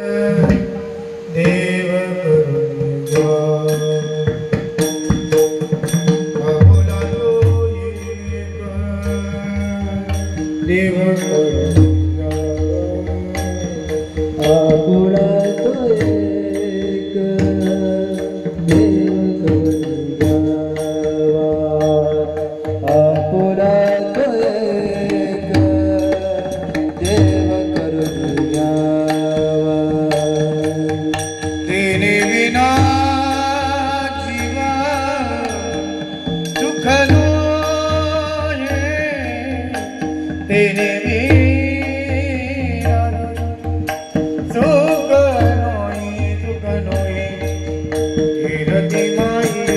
देव करुणा आपुला तो एक देव करुणा आपुला तो एक देव करुणा आपुला तो एक देव करुणा तेने विना जीवा सुख नोये तेने विना सुख नोये कीरति माई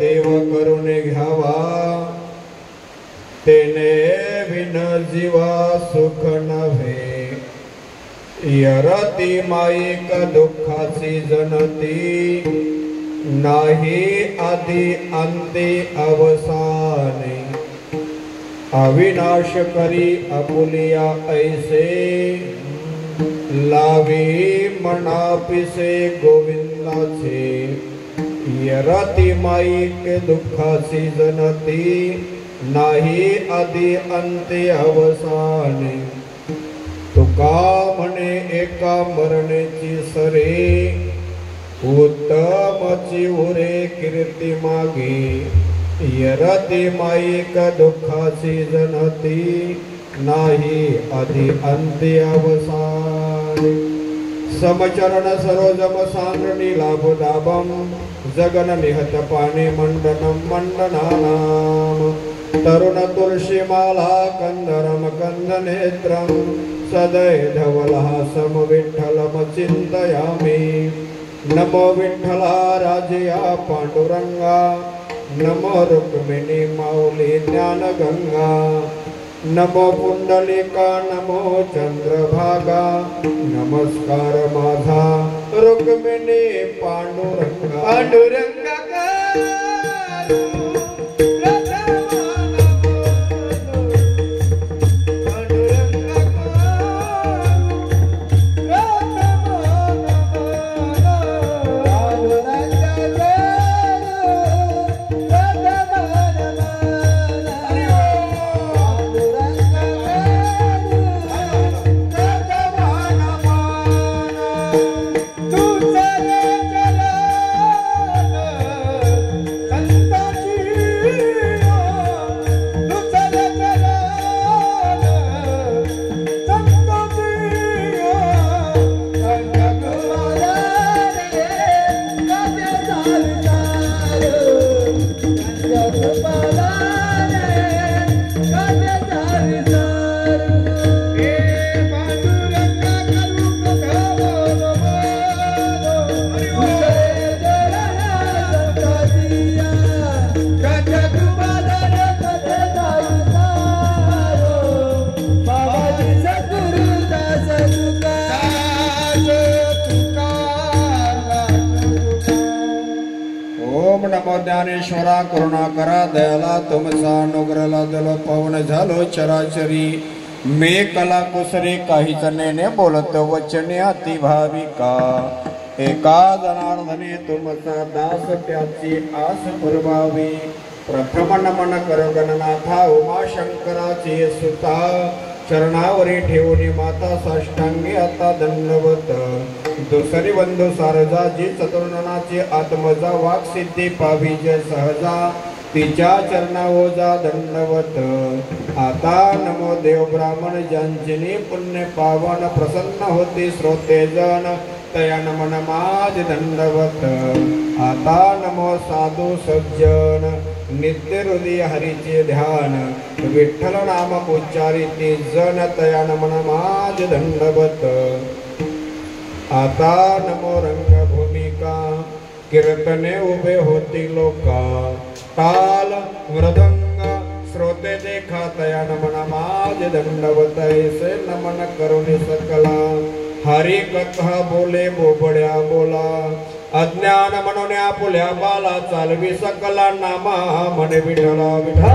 देव करून घ्यावा, तेने विन जीवा सुख नव्हे। यरती माईक दुःखाची जनती, नाही आदि अंती अवसाने। अविनाश करी आपुलिया ऐसे, लावी मनापिसे गोविंदाचे। यरती माईक दुःखाची जनती, नाही आदि अंती अवसाने। तुका म्हणे एका मरणेची सरे, उत्तमची उरे कीर्ती मागे। यरती माईक दुःखाची जनती, नाही आदि अंती अवसाने। समचरण सरोजम सांद्रणी लाभ दाभम, जगन निहत पाणी मंडनम मंडनानाम। तरुण तुलसी माला कंदरम कंद नेत्रम, सदय धवलहासम विठ्ठलम चिंतयामि। नमो विठ्ठला राजया पांडुरंगा, नमो रुक्मिणी माऊली ज्ञान गंगा। नमो पुंडलिका नमो चंद्रभागा, नमस्कार माझा रुक्मिणी पांडुरंगा। पांडुरंगा ज्ञानेश्वरा करुणा करा दयाला, तुमचा अनुग्रह लादलो पवन झालो चराचरी। मे कला कुसरे काहीच नेने, बोलत वचने अति भाविका। एका जनार्दने तुमचा दास त्याची आस पुरवावी। प्रथम नमन कर गणनाथा उमा शंकराची सुता। चरणावरी ठेवून माता साष्टांगी आता दंडवत। दुसरी बंधू सारजाची चतुर्णनाची आत्मजा, वाक सिद्धी पाविज सहजा। तिच्या चरणा ओजा दंडवत। आता नमो देव ब्राह्मण ज्यांचिनी पुण्य पावन, प्रसन्न होती श्रोते जन तया नमन माझ दंडवत। आता नमो साधू सज्जन नित्य हृदय हरीचे ध्यान विठ्ठल नाम उच्चारिते जन तयान मन माझ दंडवत आता नमो रंगभूमिका कीर्तने उभे होती लोका ताल मृदंग श्रोते देखा तयान मन माझ दंडवत ऐसे नमन करुणी सकला हरी कथा बोले बोबड्या बोला अज्ञान म्हणून आपुल्या बाला चालवी सकला नामा म्हणे विठला विठला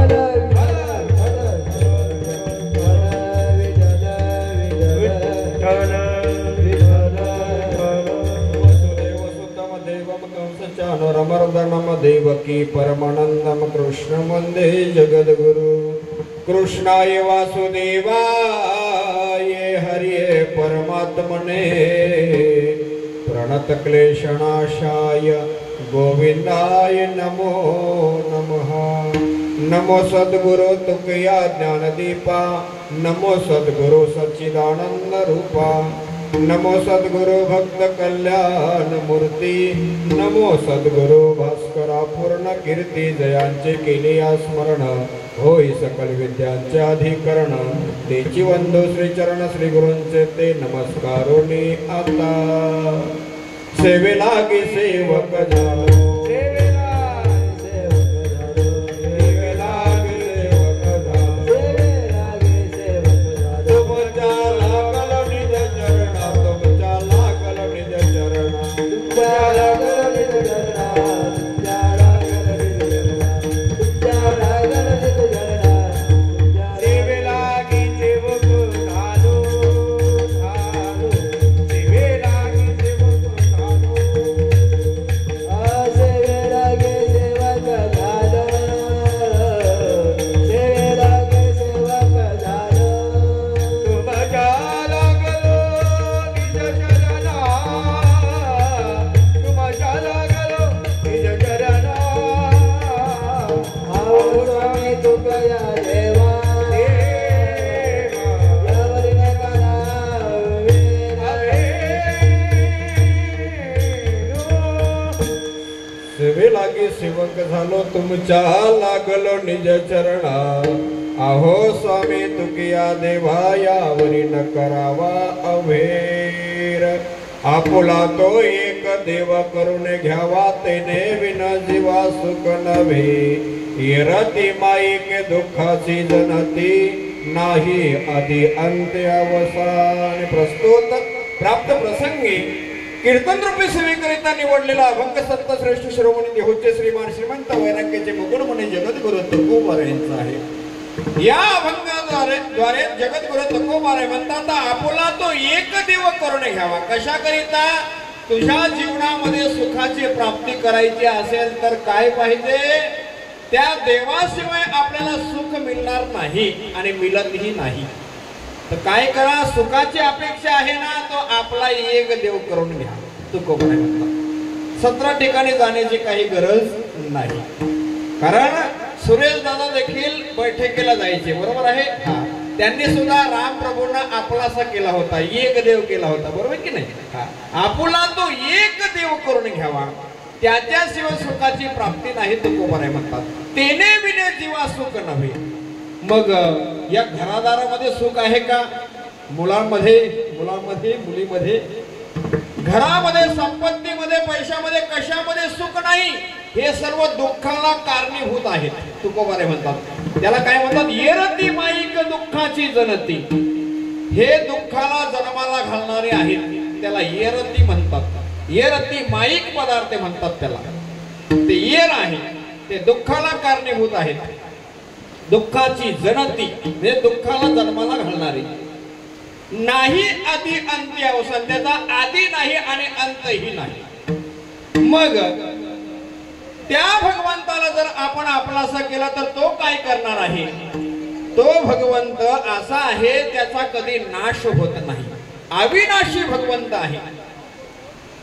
रमर्दनम देवकी परमानंदम कृष्ण वंदे जगद्गुरु कृष्णाय वासुदेवाय हरिये परमात्मने प्रणत क्लेशनाशाय गोविंदाय नमो नमः नमो सद्गुरु तुकया ज्ञानदीपा नमो सद्गुरु सच्चिदानंद रूपा नमो सद्गुरु भक्त कल्याण मूर्ती नमो सद्गुरु भास्करा पूर्ण कीर्ती जयांचे केले स्मरण होई सकल विद्यांचे अधिकरण तेची वंदो श्री चरण श्री गुरूंचे ते नमस्कारोनी आता सेवे लागे सेवक झालो सेवक झालो तुमच्या लागलो निज चरणा अहो स्वामी तुकिया देवा यावरी न करावा अभेर आपुला तो एक देव करून घ्यावा तेने विन जीवा सुख नव्हे येरती माईक दुःखाची जनती नाही आदि अंत्य अवसान प्रस्तुत प्राप्त प्रसंगी कीर्तन रूपी सेवेकरिता निवडलेला अभंग संत श्रेष्ठ शिरोमणी देहूचे श्रीमान श्रीमंत वैराग्याचे मुकुट म्हणे जगद्गुरु तुकोबार यांचा आहे। या अभंगाद्वारे जगद्गुरु तुकोबार म्हणतात आपुला तो एक देव करून घ्यावा कशाकरिता तुझ्या जीवनामध्ये सुखाची प्राप्ती करायची असेल तर काय पाहिजे त्या देवाशिवाय आपल्याला सुख मिळणार नाही आणि मिळतही नाही तर काय करा सुखाची अपेक्षा आहे ना तो आपला एक देव करून घ्या तुकोबार म्हणतात 17 ठिकाणी जाण्याची काही गरज नाही कारण सुरेश दादा देखील बैठकीला जायचे बरोबर आहे त्यांनी सुद्धा राम प्रभूंना आपलासा केला होता एक देव केला होता बरोबर की नाही आपुला तो एक देव करून घ्यावा त्याच्याशिवाय सुखाची प्राप्ती नाही तुकोबार म्हणतात तेने विने जीवा सुख नव्हे मग या घरादारामध्ये सुख आहे का मुलांमध्ये मुलीमध्ये घरामध्ये संपत्तीमध्ये पैशामध्ये कशामध्ये सुख नाही हे सर्व दुःखाला कारणीभूत आहेत तुकोबार म्हणतात त्याला काय म्हणतात येरती माईक दुःखाची जनती हे दुःखाला जन्माला घालणारे आहेत त्याला येरती म्हणतात येरती माईक पदार्थ म्हणतात त्याला ते येर आहे ते दुःखाला कारणीभूत आहेत दुःखाची जनती म्हणजे दुःखाला जन्माला घालणारी नाही आदि अंत्य अवसान त्याचा आदि नाही आणि अंतही नाही मग त्या भगवंताला जर आपण आपलासा केला तर तो काय करणार आहे तो भगवंत असा आहे त्याचा कधी नाश होत नाही अविनाशी भगवंत आहे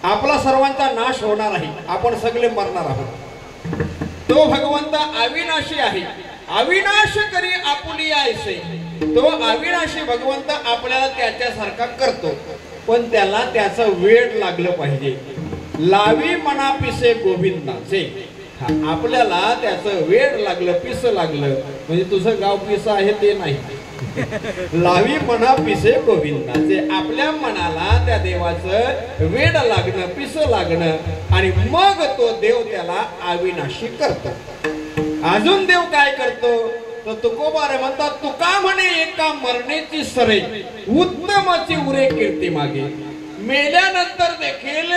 आपला सर्वांचा नाश होणार आहे आपण सगळे मरणार आहोत तो भगवंत अविनाशी आहे अविनाश करी आपुली ऐसे तो अविनाशी भगवंत आपल्याला त्याच्यासारखा करतो पण त्याला त्याचं वेळ लागलं पाहिजे लावी मनापिसे गोविंदाचे आपल्याला त्याचं वेड लागलं, पिस लागलं, म्हणजे तुझं गाव पिस आहे ते नाही. लावी मना पिसे गोविंदा, जे आपल्या मनाला त्या देवाचं वेड लागणं, पिस लागणं आणि मग तो देव त्याला अविनाशी करतो. अजून देव काय करतो तर तुकोबारे म्हणतात, तुका म्हणे एका मरणेची सरे उत्तमाची उरे कीर्ती मागे. मेल्यानंतर देखील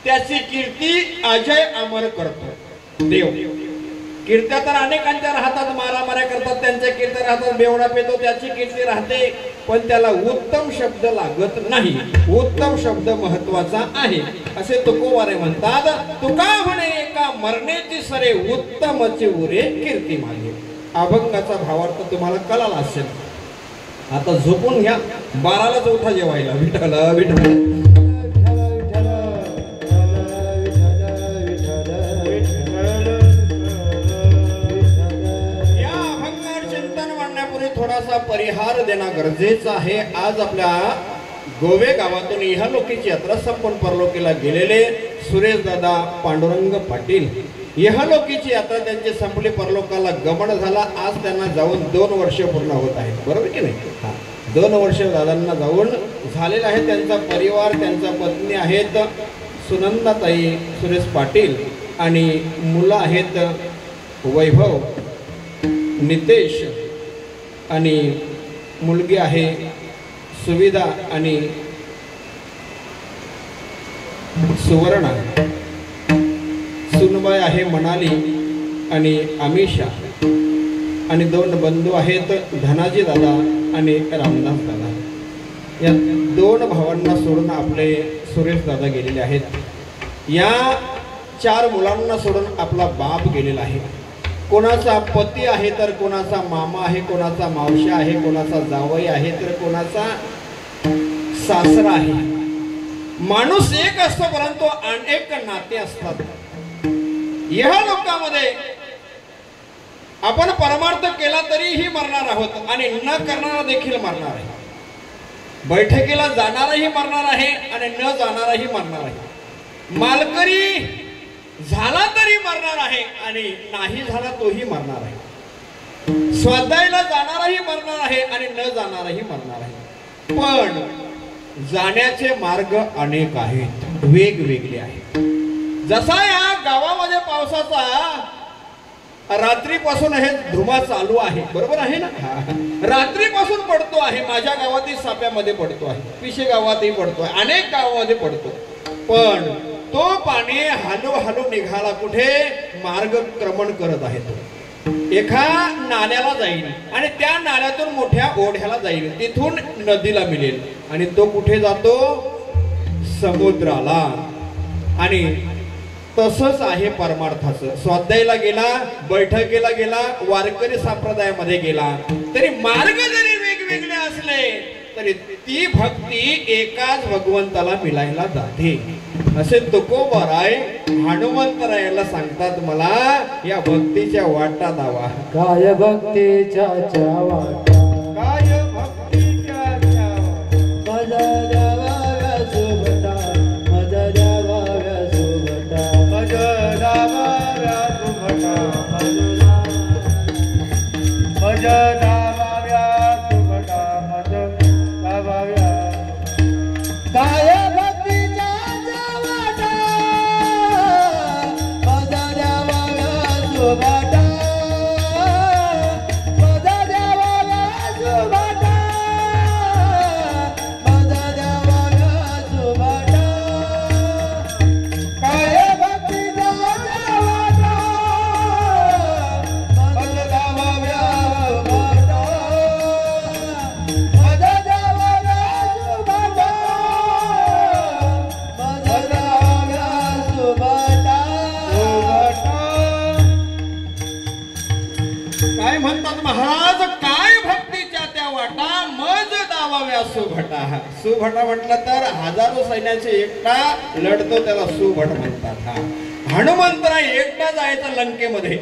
त्याची कीर्ती अजय अमर करतो देव. कीर्त्या तर अनेकांच्या राहतात, मारामाऱ्या करतात, त्यांच्या कीर्त्या राहतात, बेवडा पेतो त्याची कीर्ती राहते, पण त्याला उत्तम शब्द लागत नाही. उत्तम शब्द महत्वाचा आहे असे तुकोबारे म्हणतात. तुका म्हणे एका मरणेची सरे उत्तमची उरे कीर्ती मागे. अभंगाचा भावार्थ तुम्हाला कळाला असेल. आता झोपून घ्या, 12लाच उठा जेवायला. विठ्ठल विठ्ठल. थोडासा परिहार देणं गरजेचं आहे. आज आपल्या गोवे गावातून इहलोकीची यात्रा संपून परलोकीला गेलेले सुरेश दादा पांडुरंग पाटील, इहलोकीची यात्रा त्यांची संपली, परलोकाला गमन झाला. आज त्यांना जाऊन 2 वर्ष पूर्ण होत आहेत, बरोबर की नाही? 2 वर्ष दादांना जाऊन झालेलं आहे. त्यांचा परिवार, त्यांच्या पत्नी आहेत सुनंदाताई सुरेश पाटील आणि मुलं आहेत वैभव, नितेश आणि मुलगी आहे सुविधा आणि सुवर्णा. सुनबाई आहे मनाली आणि अमिषा आणि 2 बंधू आहेत धनाजी दादा आणि रामदास दादा. या 2 भावांना सोडून आपले सुरेश दादा गेलेले आहेत. या 4 मुलांना सोडून आपला बाप गेलेला आहे. कोणाचा पती आहे तर कोणाचा मामा आहे, कोणाचा मावशी आहे, कोणाचा जावई आहे तर कोणाचा सासरा आहे. माणूस एक असतो परंतु अनेक नाते असतात. या लोकांमध्ये आपण परमार्थ केला तरीही मरणार आहोत आणि न करणारा देखील मरणार आहे. बैठकीला जाणारही मरणार आहे आणि न जाणारही मरणार आहे. मालकरी झाला तरी मरणार आहे आणि नाही झाला तोही मरणार आहे. स्वाध्यायाला जाणारही मरणार आहे आणि न जाणारही मरणार आहे. पण जाण्याचे मार्ग अनेक आहेत, वेगवेगळे आहेत. जसा या गावामध्ये पावसाचा रात्रीपासून हे धुमा चालू आहे, बरोबर आहे ना? रात्रीपासून पडतो आहे. माझ्या गावातही साप्यामध्ये पडतो आहे, पिशे गावातही पडतो आहे, अनेक गावामध्ये पडतो. पण तो पाणी हळूहळू निघाला कुठे? मार्गक्रमण करत आहे. तो एका नाल्याला जाईल आणि त्या नाल्यातून मोठ्या ओढ्याला जाईल, तिथून नदीला मिळेल आणि तो कुठे जातो? समुद्राला. आणि तसंच आहे परमार्थाचं. स्वाध्यायाला गेला, बैठकीला गेला, वारकरी संप्रदायामध्ये गेला, तरी मार्ग जरी वेगवेगळे असले तरी ती भक्ती एकाच भगवंताला मिळायला जाते. असे तुकोबाराय हनुमंतरायाला सांगतात, मला या भक्तीच्या वाटा दावा. काय भक्तीच्या वाटा, काय भक्तीच्या माझा देवा सुभटा, माझा देवा सुभटा, माझा देवा सुभटा, माझा देवा सुभटा, काय सुभटा. सुभटा म्हटलं तर हजारो सैन्याचे एकटा लढतो त्याला सुभट म्हणतात. हनुमंतराय एकटा जायचं लंकेमध्ये,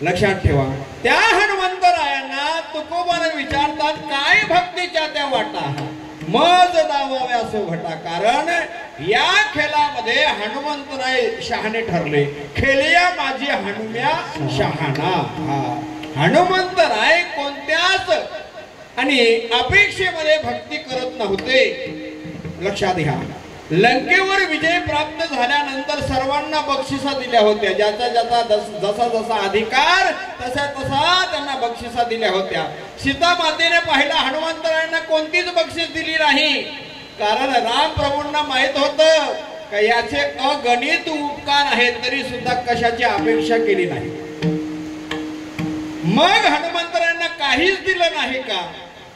लक्षात ठेवा. त्या हनुमंतरायांना तुकोबाने विचारतात, काय भक्तीच्या त्या वाटा मज दावाव्या सुभटा. कारण या खेळामध्ये हनुमंतराय शहाणे ठरले. खेळया माझी हनुम्या शहाणा. हनुमंतराय कोणत्याच आणि अपेक्षेमध्ये भक्ती करत नव्हते. लक्षात घ्या, लंकेवर विजय प्राप्त झाल्यानंतर सर्वांना बक्षिसा दिल्या होत्या. ज्याचा ज्याचा जसा जसा अधिकार तसा तसा त्यांना बक्षिसा दिल्या होत्या. सीता मातेने पाहिला हनुमंतरायांना कोणतीच बक्षीस दिली नाही. कारण राम प्रभूंना माहित होतं का याचे अगणित उपकार आहेत, तरी सुद्धा कशाची अपेक्षा केली नाही. मग हनुमंतरायांना काहीच दिलं नाही का?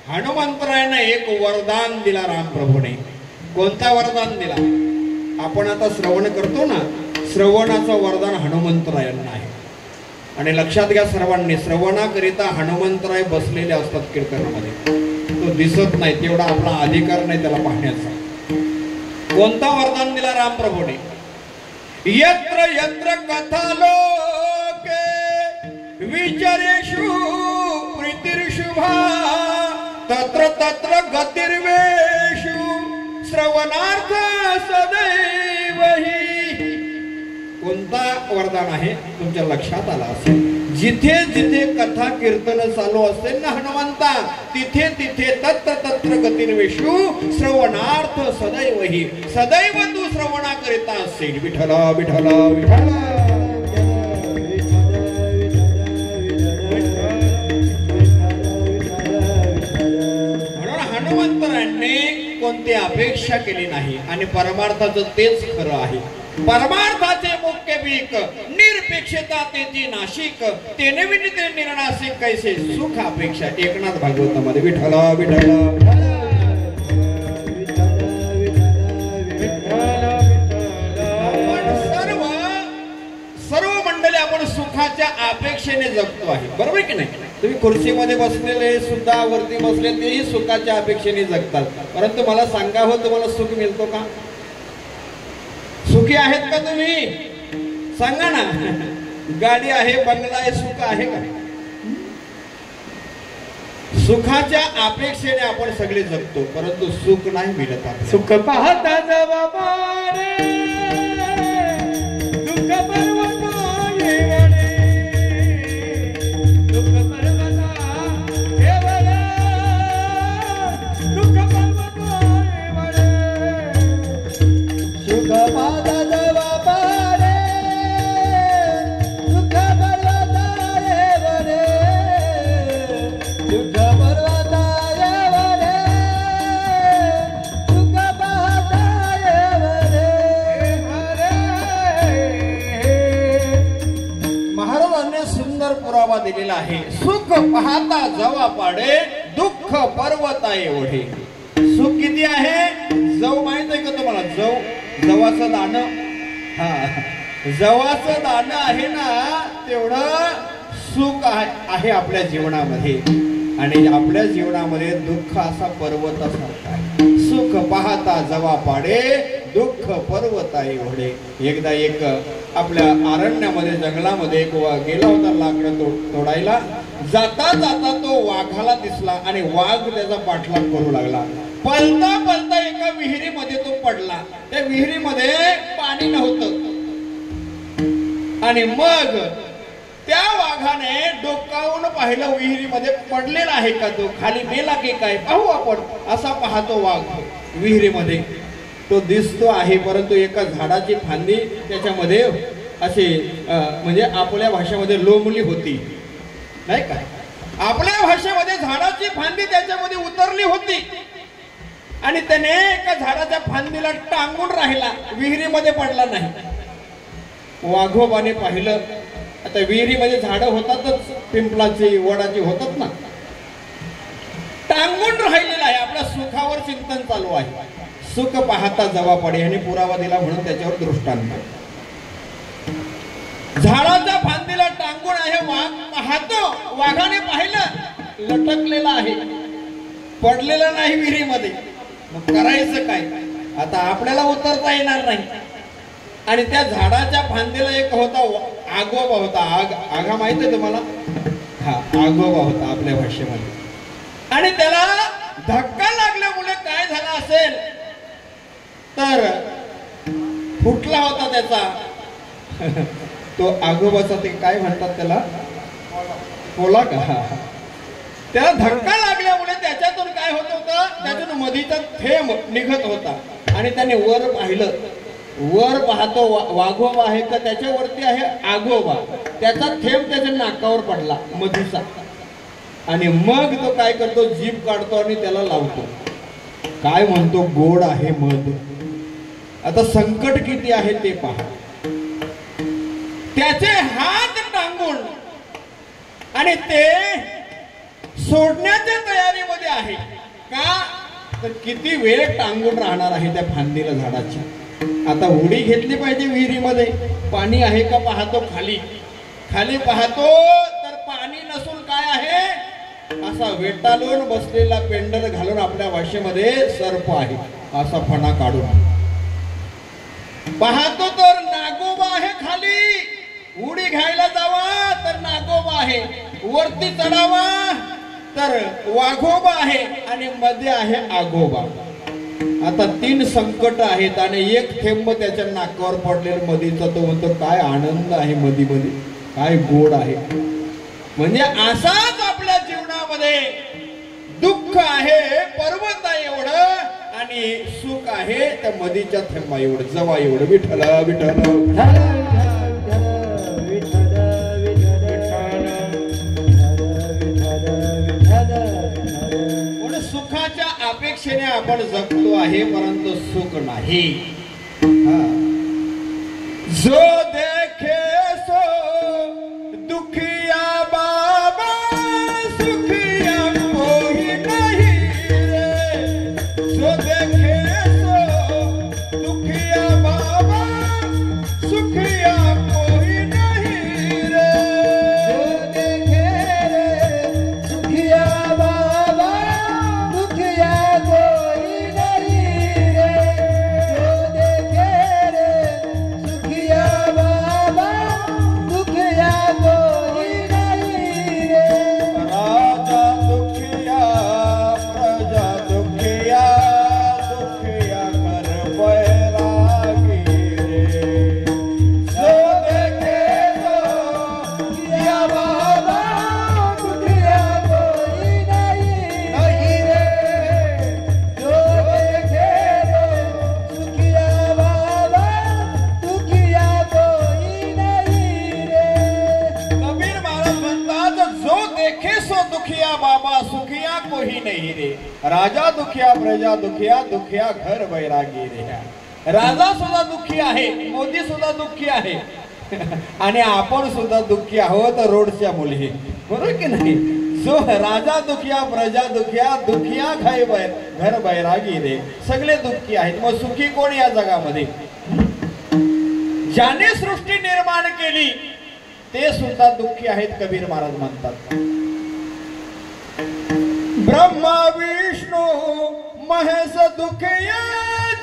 हनुमंतरायांना एक वरदान दिला राम प्रभूने. कोणता वरदान दिला? आपण आता श्रवण करतो ना, श्रवणाचं वरदान हनुमंतरायांना आहे. आणि लक्षात घ्या सर्वांनी, श्रवणाकरिता हनुमंतराय बसलेले असतात कीर्तनामध्ये. तो दिसत नाही, तेवढा आपला अधिकार नाही त्याला पाहण्याचा. कोणता वरदान दिला राम प्रभूने? यत्र यत्र कथा लोके विचारेषु प्रीतिर्शुभा तत्र तत्र गतिर्वेषु श्रवणार्थ सदैव हि. कोणता वरदान आहे तुमच्या लक्षात आला असेल? जिथे जिथे कथा कीर्तन चालू असेल ना हनुमंता, तिथे तिथे तत्र तत्र गतिर्वेषु श्रवणार्थ सदैव हि. सदैव तू श्रवणाकरिता असेल. विठ्ठल विठ्ठल विठ्ठल. हनुमंतरांनी कोणती अपेक्षा केली नाही आणि परमार्थाचं तेच खरं आहे. परमार्थाचे मुख्य बीक निरपेक्षता तेची नाशिक तेने विनिते निर्नाशिक कैसे सुख अपेक्षा. एकनाथ भागवतामध्ये विठ्ठल विठ्ठल. सर्व मंडळी आपण सुखाच्या अपेक्षेने जगतो आहे, बरोबर की नाही? तुम्ही खुर्चीमध्ये बसलेले सुद्धा वरती बसले तेही सुखाच्या अपेक्षेने जगतात. परंतु मला सांगावं, तुम्हाला सुख मिळतो का? सुखी आहेत का तुम्ही? सांगा ना. गाडी आहे, बंगला आहे, सुख आहे का? सुखाच्या अपेक्षेने आपण सगळे जगतो, परंतु सुख नाही मिळत. सुख पाहता जबाबारे दुःख पर्वता येवणे दुःख पर्वता येवणे दुःख पर्वता येवणे सुख पाहता जबाबारे दुःख पर्वता येवणे दुःख पर्वता येवणे दुःख पाहता येवणे. महाराजांनी सुंदर पुरावा दिलेला आहे. सुख पाहता जवा पाडे दुःख पर्वता एवढे. सुख किती आहे? जव माहित आहे का तुम्हाला? जवाचं दाणं. जवाचं दाणं आहे ना, तेवढं सुख आहे आपल्या जीवनामध्ये. आणि आपल्या जीवनामध्ये दुःख असा पर्वतासारखा आहे. सुख पाहता जवा पाडे दुःख पर्वता एवढे. एकदा एक आपल्या अरण्यामध्ये जंगलामध्ये एक गेला होता लाकडं तोडायला. जाता जाता तो वाघाला दिसला आणि वाघ त्याचा पाठलाग करू लागला. पळता पळता एका विहिरीमध्ये तो पडला. त्या विहिरीमध्ये पाणी नव्हतं आणि मग त्या वाघाने डोकावून पाहिलं विहिरीमध्ये पडलेला आहे का तो, खाली मेला की काय पाहू आपण. असा पाहतो वाघ विहिरीमध्ये. तो दिसतो आहे, परंतु एका झाडाची फांदी त्याच्यामध्ये अशी म्हणजे आपल्या भाषेमध्ये लोंबली होती, नाही का? आपल्या भाषेमध्ये झाडाची फांदी त्याच्यामध्ये उतरली होती आणि त्याने एका झाडाच्या फांदीला टांगून राहिला, विहिरीमध्ये पडला नाही. वाघोबाने पाहिलं. आता विहिरीमध्ये झाडं होतातच, पिंपळाची वडाची होतात ना. टांगून राहिलेला आहे, आपल्या सुखावर चिंतन चालू आहे. सुख पाहता जवा पडे याने पुरावा दिला म्हणून त्याच्यावर दृष्टांत. झाडाच्या फांदीला टांगून आहे, वाघ पाहतो. वाघाने पाहिलं लटकलेला आहे, पडलेला नाही विहिरीमध्ये. मग करायचं काय? आता आपल्याला उतरता येणार नाही. आणि त्या झाडाच्या फांदीला एक होता आगोबा होता. आगा माहित आहे तुम्हाला? हा, आगोबा होता आपल्या भाषेमध्ये. आणि त्याला धक्का लागल्यामुळे काय झालं असेल तर त्याचा तो आगोबाचा ते काय म्हणतात त्याला पोला का त्याला धक्का लागल्यामुळे त्याच्यातून काय होत होतं त्यातून मधीचा थेंब निघत होता आणि त्याने वर पाहिलं वर पाहतो वाघोबा आहे का त्याच्यावरती आहे आगोबा त्याचा थेंब त्याच्या नाकावर पडला मधीचा आणि मग तो काय करतो जीभ काढतो आणि त्याला लावतो काय म्हणतो गोड आहे मध आता संकट किती आहे ते पहा त्याचे हात टांगून आणि ते सोडण्याच्या तयारीमध्ये आहे का तर किती वेळ टांगून राहणार आहे त्या फांदीला झाडाची आता उडी घेतली पाहिजे विहिरीमध्ये पाणी आहे का पाहतो खाली खाली पाहतो तर पाणी नसून काय आहे असा वेटाळून बसलेला पेंडल घालून आपल्या भाषेमध्ये सर्प आहे असा फणा काढून पाहतो तर नागोबा आहे खाली उडी घ्यायला जावा तर नागोबा आहे वरती चढावा तर वाघोबा आहे आणि मध्ये आहे आगोबा आता 3 संकट आहेत आणि एक थेंब त्याच्या नाकावर पडलेला मधीचा तो म्हणतो काय आनंद आहे मधी मध्ये काय गोड आहे म्हणजे असाच आपल्या जीवनामध्ये दुःख आहे पर्वत आहे एवढं आणि सुख आहे त्या मधीच्या थेंबा एवढं जवा एवढं विठ्ठला विठ्ठला सुखाच्या अपेक्षेने आपण जगतो आहे परंतु सुख नाही जो देखे सो दुखिया बाबा सुखिया कोई नहीं रे जो देखे सो दुखिया बाबा सुखिया कोई नहीं रे जो देखे रे सुखिया बाबा दुखिया कोई नहीं रे जो देखे रे सुखिया बाबा दुखिया कोई नहीं रे राजा दुखिया प्रजा दुखिया दुखिया कर बैरागी रे जो देखे तो सुखिया बाबा दुखिया कोई नहीं रे जो देखे रे सुखिया बाबा दुखिया कोई नहीं रे कबीर महाराज म्हणतात जो देखे सो दुखिया बाबा सुखिया कोही नाही रे राजा दुखिया प्रजा दुखिया दुखिया घर बैरागी रे राजा सुद्धा दुःखी आहे मोदी सुद्धा दुःखी आहे आणि आपण सुद्धा दुःखी आहोत रोडच्या मुली बरोबर की नाही जो राजा दुखिया प्रजा दुखिया दुखिया घर बैरागी रे सगळे दुःखी आहेत मग सुखी कोण या जगामध्ये ज्याने सृष्टी निर्माण केली ते सुद्धा दुःखी आहेत कबीर महाराज म्हणतात ब्रह्मा विष्णु महेश दुखिया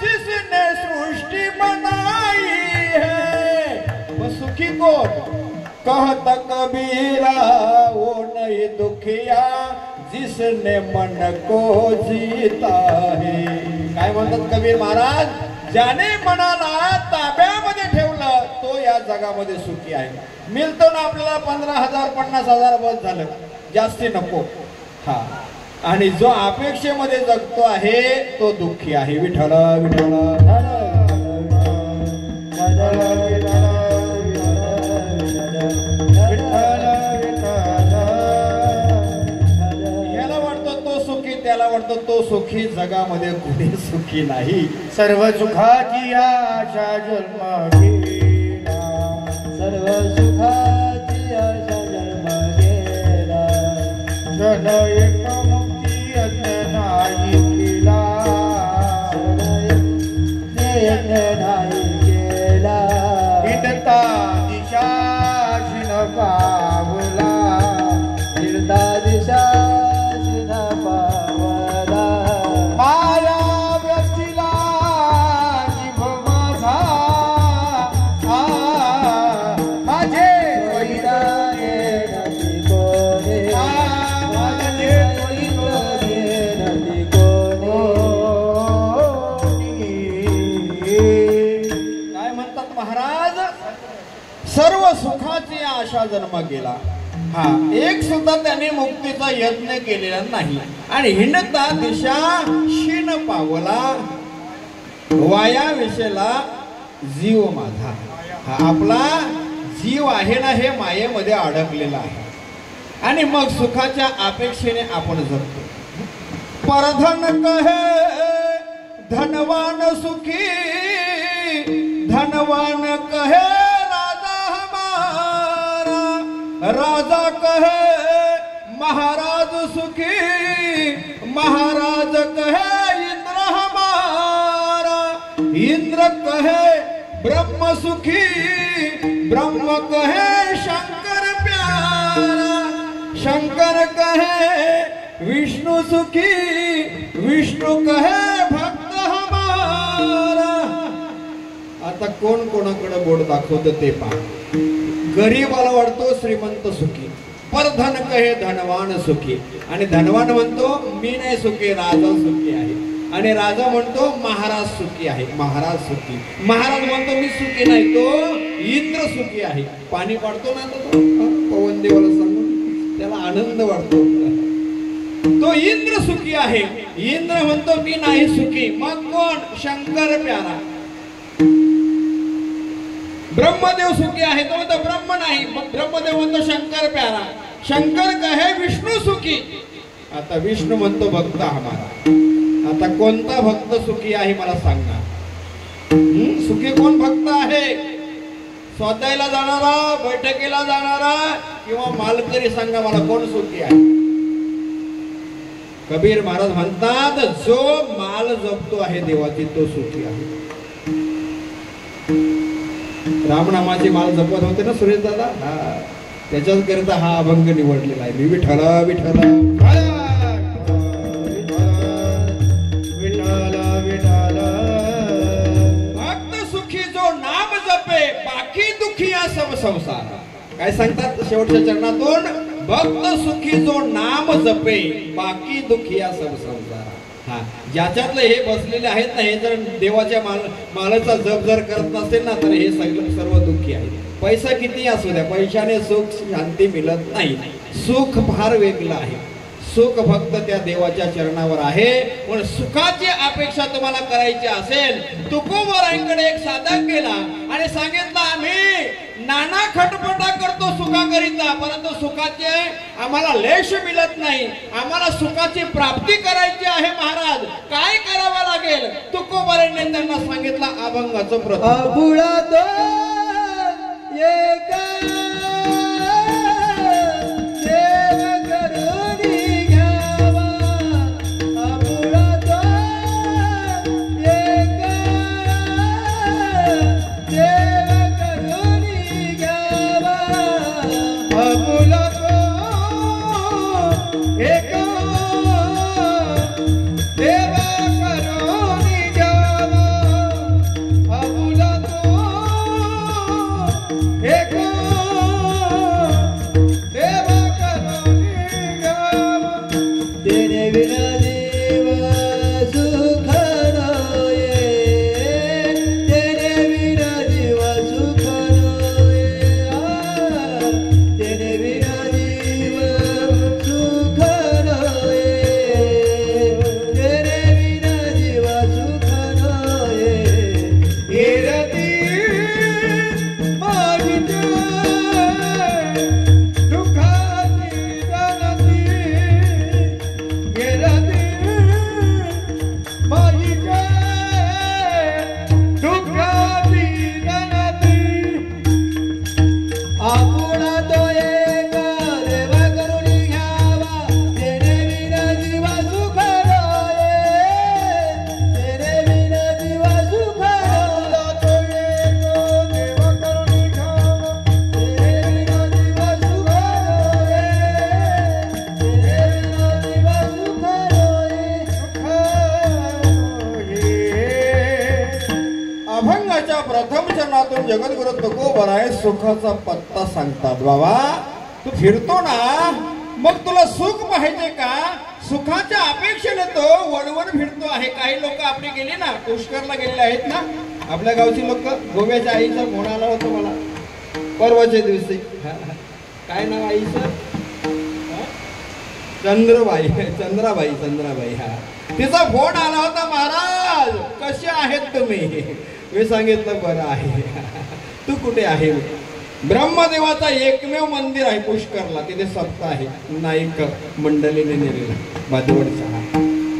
जिसने सृष्टि बनाई है वो सुखी कौन कहता कबीरा वो नहीं दुखिया जिसने मन को जीता है काय म्हणतात कबीर महाराज ज्याने मनाला ताब्यामध्ये ठेवलं तो या जगामध्ये सुखी आहे मिळतो ना आपल्याला 15,000 50,000 बस झालं जास्ती नको हा आणि जो अपेक्षेमध्ये जगतो आहे तो दुःखी आहे विठ्ठला विठ्ठला याला वाटतो तो सुखी त्याला वाटतो तो सुखी जगामध्ये कोणी सुखी नाही सर्व सुखाची आशा जन्म घेला सर्व सुखाची आशा जन्म गेला जन एक मुक्ती अज्ञानाई केला नाही केला हिंडता दिशा शिन पावला फिरता दिशा शिन पावला माया व्यक्तीला जीभ माझा माझे कोणी नाही कोणी माझे सुखाची आशा जन्म केला. हा एक सुद्धा त्याने मुक्तीचा यत्न केलेला नाही. आणि हिंडता दिशा क्षीण पावला, वाया विषयला जीव माझा. हा आपला जीव आहे ना, हे मायेमध्ये अडकलेला आहे. आणि मग सुखाच्या अपेक्षेने आपण जगतो. परधन कहे धनवान सुखी, धनवान कहे राजा हमारा, राजा कहे महाराज सुखी, महाराज कहे इंद्र हमारा, इंद्र कहे ब्रह्म सुखी, ब्रह्म कहे शंकर प्यारा, शंकर कहे विष्णु सुखी, विष्णु कहे भक्त हमारा. आता कोण कोणाकडे बोट दाखवतं ते पहा. गरीबाला वाटतो श्रीमंत सुखी, परधन कहे धनवान सुखी. आणि धनवान म्हणतो मी नाही सुखी, राजा सुखी आहे. आणि राजा म्हणतो महाराज सुखी आहे, महाराज सुखी. महाराज म्हणतो मी सुखी नाही, तो इंद्र सुखी आहे. पाणी पाडतो ना तो पवन देवाला सांगून, त्याला आनंद वाटतो. तो इंद्र सुखी आहे. इंद्र म्हणतो मी नाही सुखी. मग कोण? शंकर प्यारा. ब्रह्मदेव सुखी आहे, तो म्हणतो ब्रह्म नाही. मग ब्रह्मदेव म्हणतो शंकर प्यारा. शंकर कहे विष्णू सुखी. आता विष्णू म्हणतो भक्त हमारा. आता कोणता भक्त सुखी आहे मला सांगा. सुखी कोण भक्त आहे? स्वाध्यायला जाणारा, बैठकीला जाणारा, किंवा मालकरी? सांगा मला कोण सुखी आहे? कबीर महाराज म्हणतात जो माल जपतो आहे देवाची तो सुखी आहे. रामनामाची माल जपत होते ना सुरेश दादा, त्याच्याच करता हा अभंग निवडलेला आहे. मी विठ्ठला विठ्ठला बाकी दुखिया सब संसार. काय सांगतात शेवटच्या चरणातून? भक्त सुखी जो नाम जपे, बाकी दुखिया सब संसार. हा ज्याच्यातले हे बसलेले आहेत ना, हे जर देवाच्या मालाचा जप जर करत नसेल ना, तर हे सर्व दुःखी आहे. पैसा किती असू द्या, पैशाने सुख शांती मिळत नाही. सुख फार वेगळं आहे. सुख फक्त त्या देवाच्या चरणावर आहे. पण सुखाची अपेक्षा तुम्हाला करायची असेल, तुकोबरांकडे एक साधक गेला आणि सांगितलं आम्ही नाना खटपटा करतो सुखाकरिता, परंतु सुखाचे आम्हाला लेश मिळत नाही. आम्हाला सुखाची प्राप्ती करायची आहे महाराज, काय करावं लागेल? तुकोबरांनी त्यांना सांगितलं अभंगाचं प्रथम. प्रथम चरणातून जगद्गुरु तुकोबराय सुखाचा पत्ता सांगतात. बाबा तू फिरतो ना, मग तुला सुख पाहिजे का? सुखाच्या अपेक्षेने तो वडवड फिरतो आहे. काही लोक आपली गेली ना, पुष्करला गेलेले आहेत ना आपल्या गावची लोक. गोव्याच्या आईचा फोन आला होता मला, परवाच्या दिवशी काय नाव आईचं? चंद्राबाई. हा, तिचा फोन आला होता, महाराज कसे आहेत तुम्ही? मी सांगितलं बरं आहे. तू कुठे आहे? ब्रह्मदेवाचा एकमेव मंदिर आहे पुष्करला, तिथे सप्ताह आहे, नाईक मंडळीने नेलेला बाजूवरचा.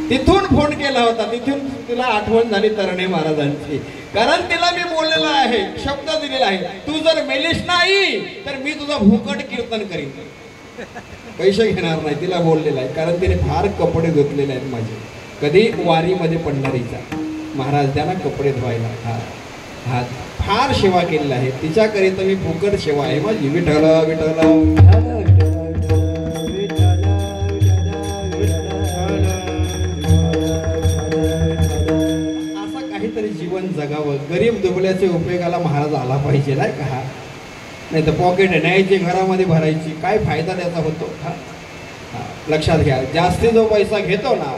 तिथून फोन केला होता, तिथून तिला आठवण झाली तरणे महाराजांची. कारण तिला मी बोललेला आहे, शब्द दिलेला आहे, तू जर मेलीस नाही तर मी तुझं भूकट कीर्तन करीन, पैसे घेणार नाही, तिला बोललेला आहे. कारण तिने फार कपडे धुतलेले आहेत माझे, कधी वारीमध्ये पडणारीचा महाराज त्यांना कपडे धुवायला. हा, फार सेवा केलेली आहे तिच्याकरिता मी फुकट सेवा आहे माझी. विठ्ठल विठ्ठल जीवन जगावं. गरीब दुबल्याच्या उपयोगाला महाराज आला पाहिजे नाही का? नाही तर पॉकेट न्यायची घरामध्ये भरायची, काय फायदा त्याचा होतो? लक्षात घ्या, जास्ती जो पैसा घेतो ना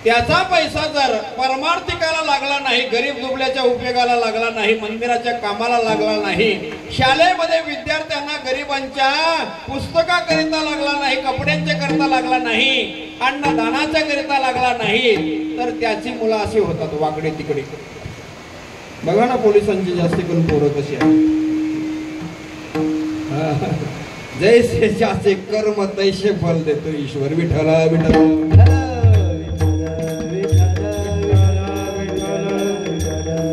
त्याचा पैसा जर परमार्थिकाला लागला नाही, गरीब दुबल्याच्या उपयोगाला लागला नाही, मंदिराच्या कामाला लागला नाही, शाळेमध्ये विद्यार्थ्यांना गरिबांच्या पुस्तकाकरिता लागला नाही, कपड्यांच्या करता लागला नाही, अन्नदानाच्या करिता लागला नाही, तर त्याची मुलं अशी होतात वाकडे तिकडे. बघा ना पोलिसांची जास्ती करून पोरं कशी आहे. जैसे ज्याचे कर्म तैसे फल देतो ईश्वर. विठ्ठल विठ्ठल.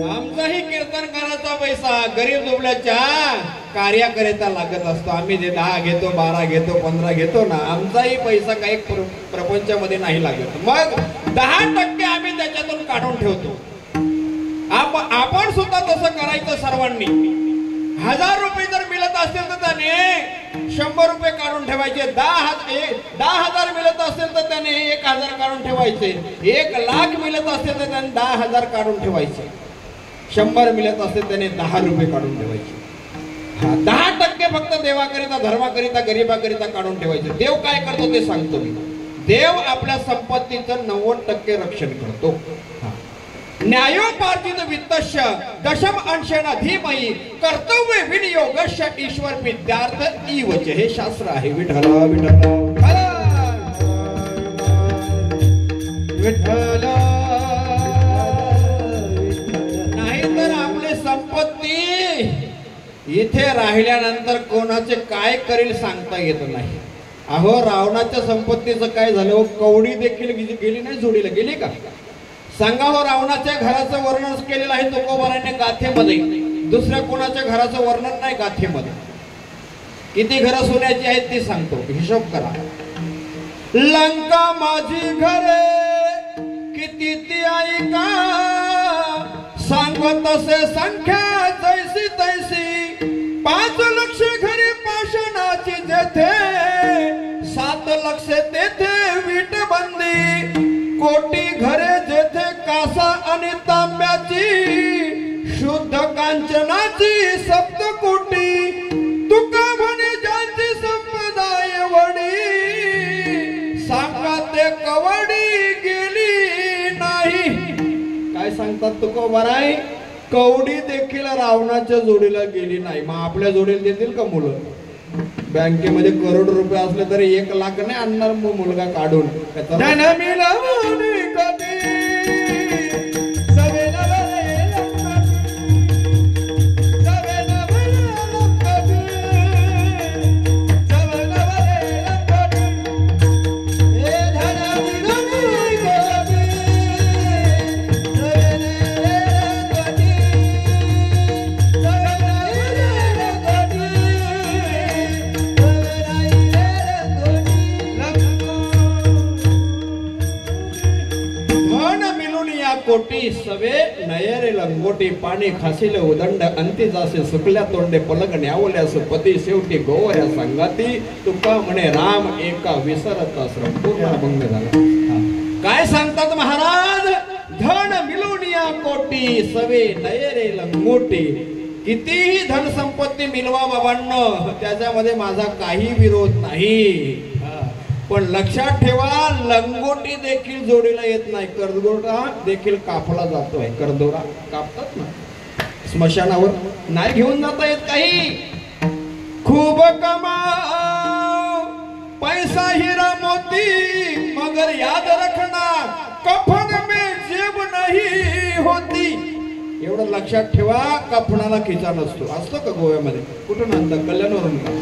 आमचाही कीर्तनकाराचा पैसा गरीब दुबल्याच्या कार्याकरिता लागत असतो. आम्ही जे 10 घेतो, 12 घेतो, 15 घेतो ना, आमचाही पैसा काही प्रपंचामध्ये नाही लागत. मग 10% आम्ही त्याच्यातून काढून ठेवतो. आपण सुद्धा तसं करायचं सर्वांनी. 1000 रुपये जर मिळत असेल तर त्याने 100 रुपये काढून ठेवायचे. 10,000 मिळत असेल तर त्याने 1,000 काढून ठेवायचे. 1,00,000 मिळत असेल तर त्याने 10,000 काढून ठेवायचे. 100 मिळत असेल त्याने 10 रुपये काढून ठेवायचे. 10% फक्त देवाकरिता, धर्माकरिता, गरिबाकरिता काढून ठेवायचे. देव काय करतो ते सांगतो मी. देव आपल्या संपत्तीचं 90% रक्षण करतो. न्यायोपार्जित वित्तस्य दशम अंशेन धीमहि कर्तव्य विनियोगस्य ईश्वर विद्यार्थ इवच. हे शास्त्र आहे. विठ्ठल विठ्ठल विठ्ठल. नाही तर आपली संपत्ती इथे राहिल्यानंतर कोणाचे काय करेल सांगता येत नाही. अहो, रावणाच्या संपत्तीचं काय झालं? कवडी देखील गेली नाही, जोडीला गेली का? सांगा हो. रावणाच्या घराचं वर्णन केलेलं आहे तुकोबाराने गाथेमध्ये. दुसऱ्या कोणाच्या घराचं वर्णन नाही गाथेमध्ये. किती घरं सोन्याची आहेत ते सांगतो, हिशोब करा. लंका माझी घरे किती ती ऐका, सांगत तसे संख्या जैसी तैसी. 5 लक्ष घरी पाषाणाची जेथे, 7 लक्ष तेथे वीट बंदी. कोटी घरे जेथे कासा आणि तांब्याची, शुद्ध कांचनाची 7 कोटी. तुका म्हणे ज्यांची संपदाय वडी, सांगा ते कवडी गेली नाही. काय सांगतात तुकोबाराय? कवडी देखील रावणाच्या जोडीला गेली नाही. मग आपल्या जोडीला देतील का मुलं? बँकेमध्ये करोड रुपये असले तरी 1,00,000 नाही आणणार मुलगा काढून. कोटी सवे नयरे लंगोटी. पाणी खासिले उदंड अंती जासे, सुकल्या तोंडे पलक न्यावल्यास पती. शेवटी गोवऱ्या संगाती, तुका म्हणे राम एका विसरता श्रम. पूर्ण भंग झाला. काय सांगतात महाराज? धन मिळून या कोटी, सवे नयरे लंगोटी. कितीही धन संपत्ती मिळवा बाबांनो, त्याच्यामध्ये माझा काही विरोध नाही. पण लक्षात ठेवा, लंगोटी देखील जोडीला येत नाही. करदोरा देखील कापला जातोय. करदोरा कापतात ना स्मशानावर, नाही घेऊन जाता येत काही. खूब कमाओ पैसा हीरा मोती मगर याद रखना कफन में जेब नहीं होती. एवढं लक्षात ठेवा, कफनाला खिचा नसतो. असतो का गोव्यामध्ये? कुठून आणतात? कल्याणवरून का?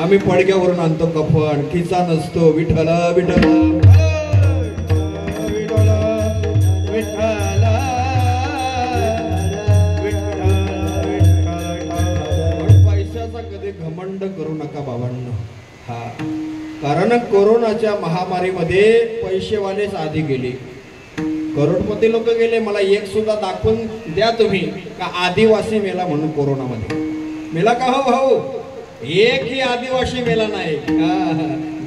आम्ही पडग्यावरून आणतो कफन. खिचा नसतो. विठ्ठल विठ्ठल पैशाचा कधी घमंड करू नका बाबांनो. हा, कारण कोरोनाच्या महामारीमध्ये पैसेवालेच आधी गेले, करोडपती लोक गेले. मला एक सुद्धा दाखवून द्या तुम्ही का आदिवासी मेला म्हणून कोरोनामध्ये मेला का हो भाऊ? एकही आदिवासी मेला नाही.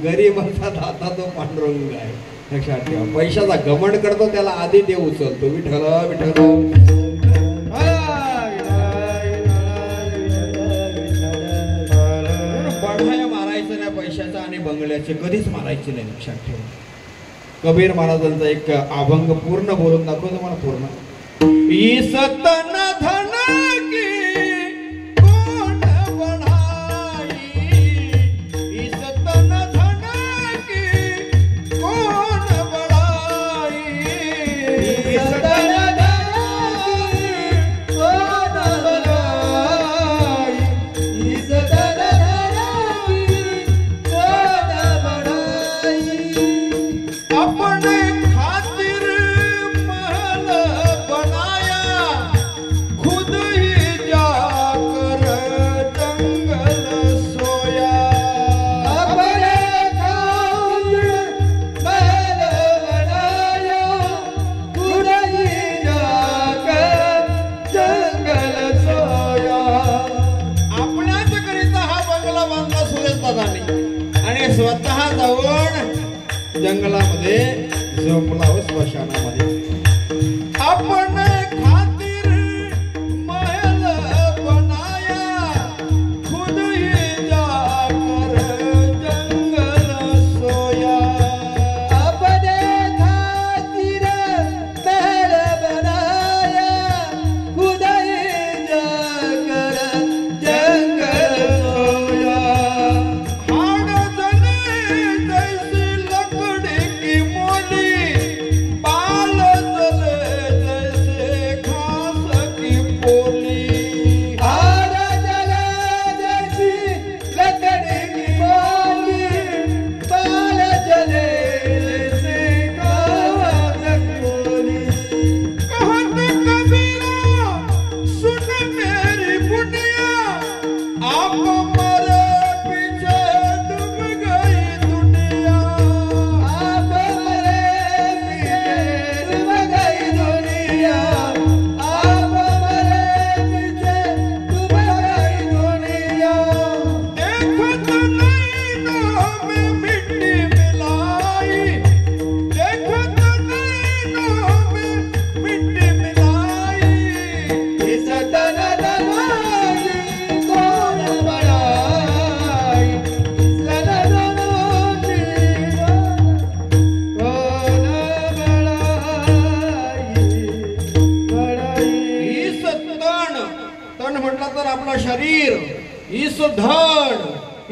गरीबाचा दाता तो पांडुरंग आहे. लक्षात ठेवा, पैशाचा घमंड करतो त्याला आधी देव उचलतो. विठ्ठल विठ्ठल बढाया मारायचं नाही पैशाचा आणि बंगल्याचे कधीच मारायचे नाही. लक्षात ठेवा. कबीर महाराजांचा एक अभंग पूर्ण बोलून दाखवतो मला पूर्ण. ईसतन धन की कोण बढाई, ईसतन धन की कोण बढाई, ईसतन आणि स्वतः जाऊन जंगलामध्ये झोपला हो स्मशानामध्ये. आपण खातिर महल बनाया खुद ही जाकर जंगल सोया. अपने खातिर महल बनाया खुद ही जाकर जंगल सोया. शरीर इस धन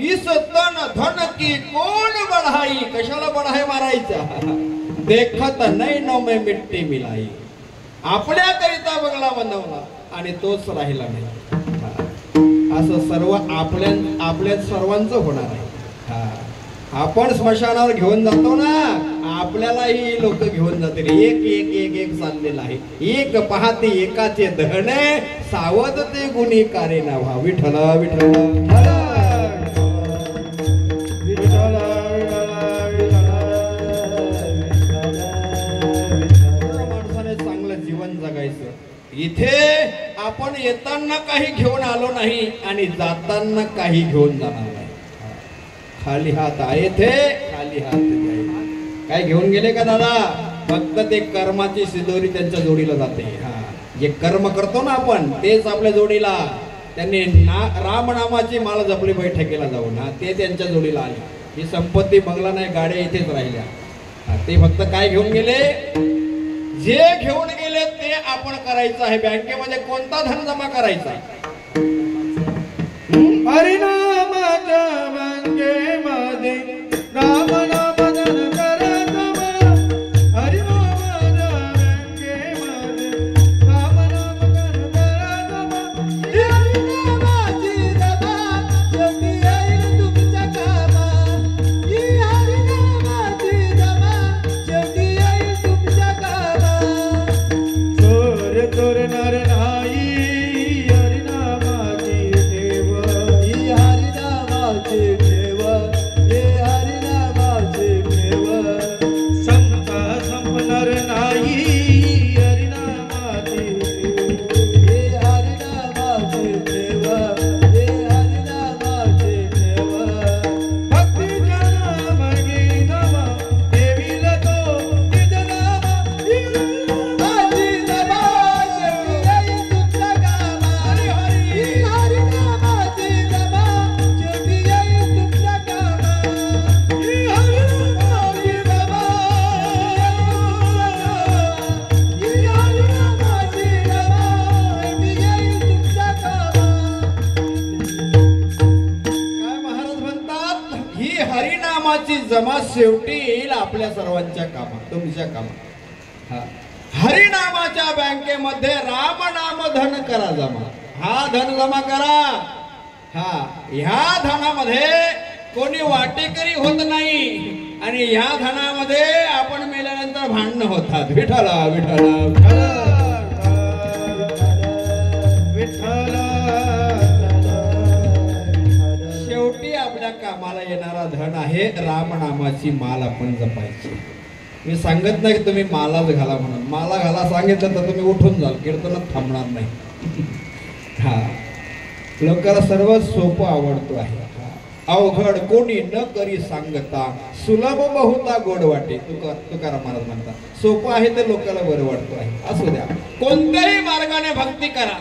इस तन धन की कोण बढाई. कशाला बढाई मारायचा? देखत नाही नो में मिट्टी मिलाई. आपल्याकरिता बंगला बनवला आणि तोच राहिला नाही. असं सर्व आपल्या सर्वांचं होणार आहे. आपण स्मशानावर घेऊन जातो ना, आपल्यालाही लोक घेऊन जातील. एक एक एक एक चाललेला आहे. एक पाहते एकाचे दहने सावध ते गुणी कारे नावा. विठ्ठल विठ्ठल माणसाने चांगलं जीवन जगायचं. इथे आपण येताना काही घेऊन आलो नाही आणि जाताना काही घेऊन जाणार नाही. खाली हात आहे थे खाली हात जाईल. काय घेऊन गेले का दादा? फक्त ते कर्माची सिदोरी त्यांच्या जोडीला जाते. जे कर्म करतो ना आपण तेच आपल्या जोडीला. त्यांनी रामनामाची माळ जपली बैठकीला जाऊन, ते त्यांच्या जोडीला आले. ही संपत्ती बंगला नाही, गाड्या इथेच राहिल्या. ते फक्त काय घेऊन गेले? जे घेऊन गेले ते आपण करायचं आहे. बँकेमध्ये कोणता धन जमा करायचा? हरिनाम जमा शेवटी येईल आपल्या सर्वांच्या कामात, तुमच्या कामात. हरिनामाच्या बँकेमध्ये राम नाम धन करा जमा. हा धन जमा करा. ह्या धनामध्ये कोणी वाटेकरी होत नाही आणि ह्या धनामध्ये आपण मेल्यानंतर भांडणं होतात. विठ्ठला विठ्ठला विठ्ठला. शेवटी आपल्या कामाला येणारा धन आहे रामनामाची माल आपण जपायची. मी सांगत नाही तुम्ही मालाच घाला म्हणून. माला घाला सांगितलं तर तुम्ही उठून जाल, कीर्तनात थांबणार नाही. लोकांना सर्वात सोपं आवडतो आहे. अवघड कोणी न करी सांगता सुलभ बहुता गोड वाटे. तुकाराम महाराज म्हणतात सोपं आहे तर लोकांना बरं वाटतो आहे. असू द्या, कोणत्याही मार्गाने भक्ती करा,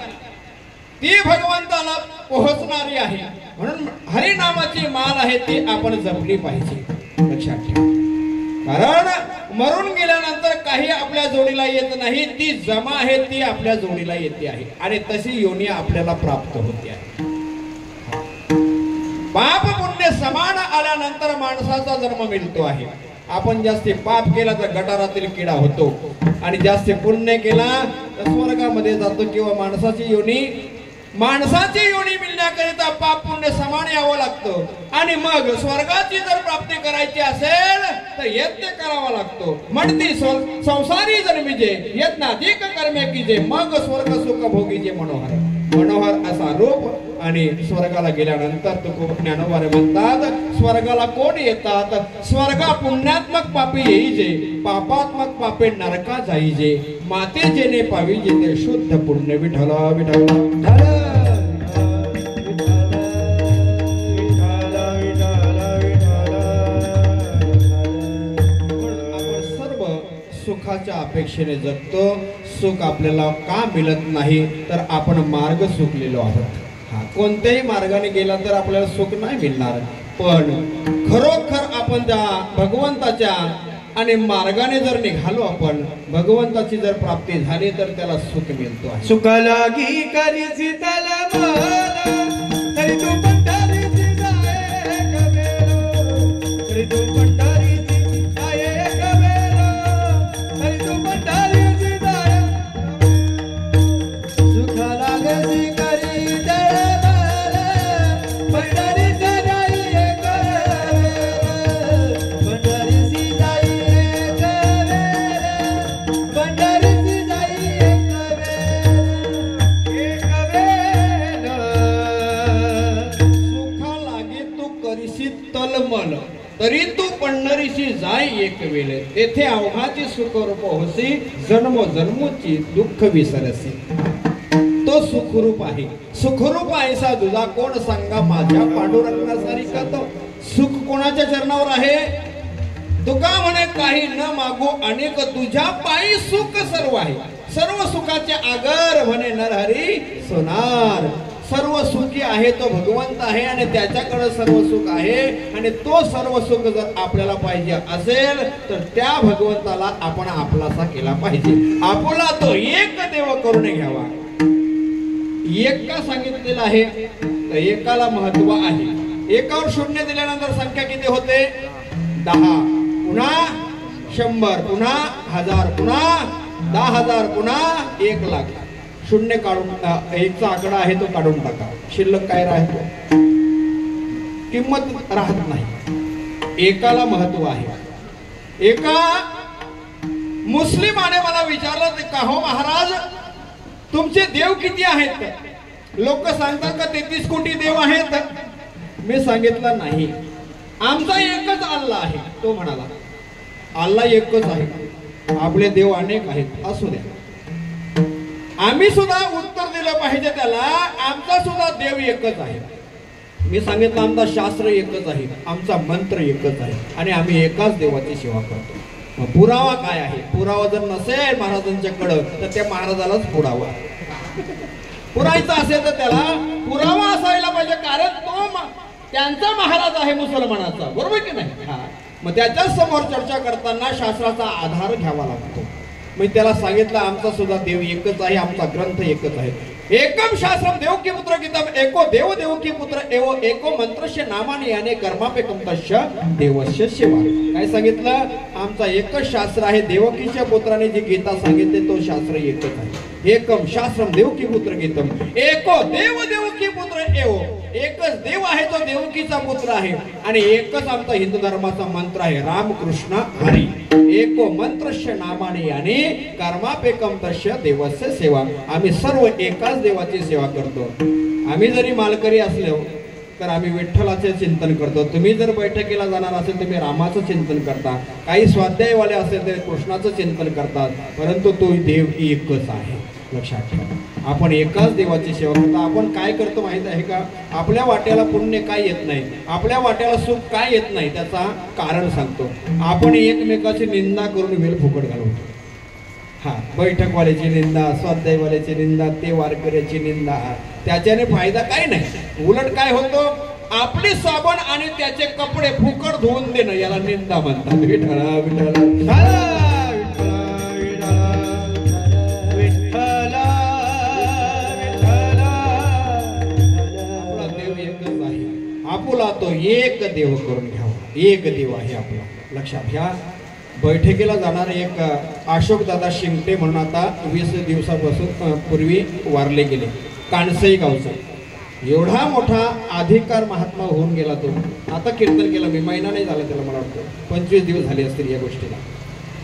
ती भगवंताला पोहोचणारी आहे. म्हणून हरिनामाची माल आहे ती आपण जपली पाहिजे. लक्षात ठेवा, कारण मरून गेल्यानंतर काही आपल्या जोडीला येत नाही. ती जमा आहे ती आपल्या जोडीला येते आहे आणि तशी योनी आपल्याला प्राप्त होते आहे. पाप पुण्य समान आल्यानंतर माणसाचा जन्म मिळतो आहे. आपण जास्ती पाप केला तर गटारातील किडा होतो आणि जास्ती पुण्य केला तर स्वर्गामध्ये जातो किंवा माणसाची योनी मिळण्याकरिता पाप पुण्य समान यावं लागतं. आणि मग स्वर्गाची जर प्राप्ती करायची असेल तर यज्ञ करावा लागतो. म्हणती संसारी जन्मीजे यज्ञाधिक कर्मे कीजे मग स्वर्ग सुख भोगीजे मनोहर. मनोहर असा रूप. आणि स्वर्गाला गेल्यानंतर तो ज्ञानोबारे म्हणतात स्वर्गाला कोण येतात. स्वर्गा पुण्यात्मक पापी येईजे पापात्मक पापे नरका जाईजे. माते जेने पाविजे ते शुद्ध पुण्य. विठला विठला सुखाच्या अपेक्षेने जगतो. सुख आपल्याला का मिळत नाही तर आपण मार्ग चुकलेलो आहोत. कोणत्याही मार्गाने गेला तर आपल्याला सुख नाही मिळणार. पण खरोखर आपण त्या भगवंताच्या आणि मार्गाने जर निघालो, आपण भगवंताची जर प्राप्ती झाली तर त्याला सुख मिळतो आहे. सुख लागी करीची तलमाला तरी तू पंढरीची जाय कबेरो. तरी तू पंढरीची जाय कबेरो. तरी तू पंढरीची जाय. सुख लागसी करी तलमाला पंढरीची जाय कबेरो. पंढरीची जाय तरी तू पंढरीशी जाय एक वेळ. तेथे अवघाची सुखरूप होसी जन्म जन्मोची दुःख विसरसी. तो सुखरूप आहे. सुखरूप ऐसा तुझा कोण सांगा माझ्या पांडुरंगासारिखा. तो सुख कोणाच्या चरणावर आहे. तुका म्हणे काही न मागू अनेक तुझ्या पायी सुख सर्व आहे. सर्व सुखाचे आगर म्हणे नरहरी सोनार. सर्व सुखी आहे तो भगवंत आहे आणि त्याच्याकडे सर्व सुख आहे. आणि तो सर्व सुख जर आपल्याला पाहिजे असेल तर त्या भगवंताला आपण आपलासा केला पाहिजे. आपला तो एक देव करून घ्यावा. एक का सांगितलेला आहे तर एकाला महत्व आहे. एकावर शून्य दिल्यानंतर संख्या किती होते? 10, पुन्हा 100, पुन्हा 1000, पुन्हा 10,000, पुन्हा 1,00,000. शून्य काढून एकचा आकडा आहे तो काढून टाका. शिल्लक काय राहतो? किंमत राहत नाही. एकाला महत्व आहे. एका मुस्लिमाने मला विचारलं का हो महाराज तुमचे देव किती आहेत? लोक सांगतात का 33 कोटी देव आहेत? मी सांगितलं नाही, आमचा एकच अल्लाह आहे. तो म्हणाला अल्लाह एकच आहे, आपले देव अनेक आहेत. असू द्या, आम्ही सुद्धा उत्तर दिलं पाहिजे त्याला, आमचा सुद्धा देव एकच आहे. मी सांगितलं आमचा शास्त्र एकच आहे, आमचा मंत्र एकच आहे आणि आम्ही एकाच देवाची सेवा करतो. मग पुरावा काय आहे? पुरावा जर नसेल महाराजांच्याकडं तर त्या महाराजालाच पुरावा पुरायचा असेल तर त्याला पुरावा असायला पाहिजे, कारण तो त्यांचा महाराज आहे मुसलमानाचा, बरोबर की नाही? हा, मग त्याच्या समोर चर्चा करताना शास्त्राचा आधार घ्यावा लागतो. मी त्याला सांगितलं आमचा सुद्धा देव एकच आहे, आमचा ग्रंथ एकच आहे. एकम शास्त्रम देवकी पुत्र गीतम एको देव देवकी पुत्र एवो एको मंत्रस्य नामाने याने कर्मापेकम तस्य देवस्य सेवा. काय सांगितलं? आमचा एकच शास्त्र आहे. देवकीच्या पुत्राने जी गीता सांगितले तो शास्त्र एकच आहे. एकम शास्त्रम देवकी पुत्र गीतम एको देव देवकी पुत्र एवो, एकच देव आहे तो देवकीचा पुत्र आहे आणि एकच आमचा हिंदू धर्माचा मंत्र आहे रामकृष्ण हरी. एको मंत्रस्य नामाने याने कर्मापेकम तस्य देवस्य सेवा. आम्ही सर्व एकाच देवाची सेवा करतो. आम्ही जरी मालकरी असलो तर आम्ही विठ्ठलाचे चिंतन करतो. तुम्ही जर बैठकीला जाणार असेल तुम्ही रामाचं चिंतन करता, काही स्वाध्यायवाले असेल तर कृष्णाचं चिंतन करतात, परंतु तो देव एकच आहे. लक्षात ठेवा, आपण एकाच देवाची सेवा करतो. आपण काय करतो माहित आहे का? आपल्या वाट्याला पुण्य काय येत नाही, आपल्या वाट्याला सुख काय येत नाही, त्याचा कारण सांगतो. आपण एकमेकाची निंदा करून वेळ फुकट घालवतो. हा, बैठकवाल्याची निंदा, स्वाध्यायवाल्याची निंदा, ते वारकऱ्याची निंदा, त्याच्याने फायदा काय नाही. उलट काय होतो? आपले साबण आणि त्याचे कपडे फुकट धुवून देणं याला निंदा म्हणतात. विठ्ठला विठ्ठला आपुला तो एक देव करून घ्यावा. एक देव आहे आपला. लक्षात घ्या. बैठकीला जाणारे एक अशोकदादा शिंगटे म्हणून आता 20 दिवसापासून पूर्वी वारले गेले, कानसई गावचा. एवढा मोठा अधिकार महात्मा होऊन गेला तो. आता कीर्तन केलं मी, महिना नाही झाला त्याला, मला वाटतं 25 दिवस झाले असतील या गोष्टीला.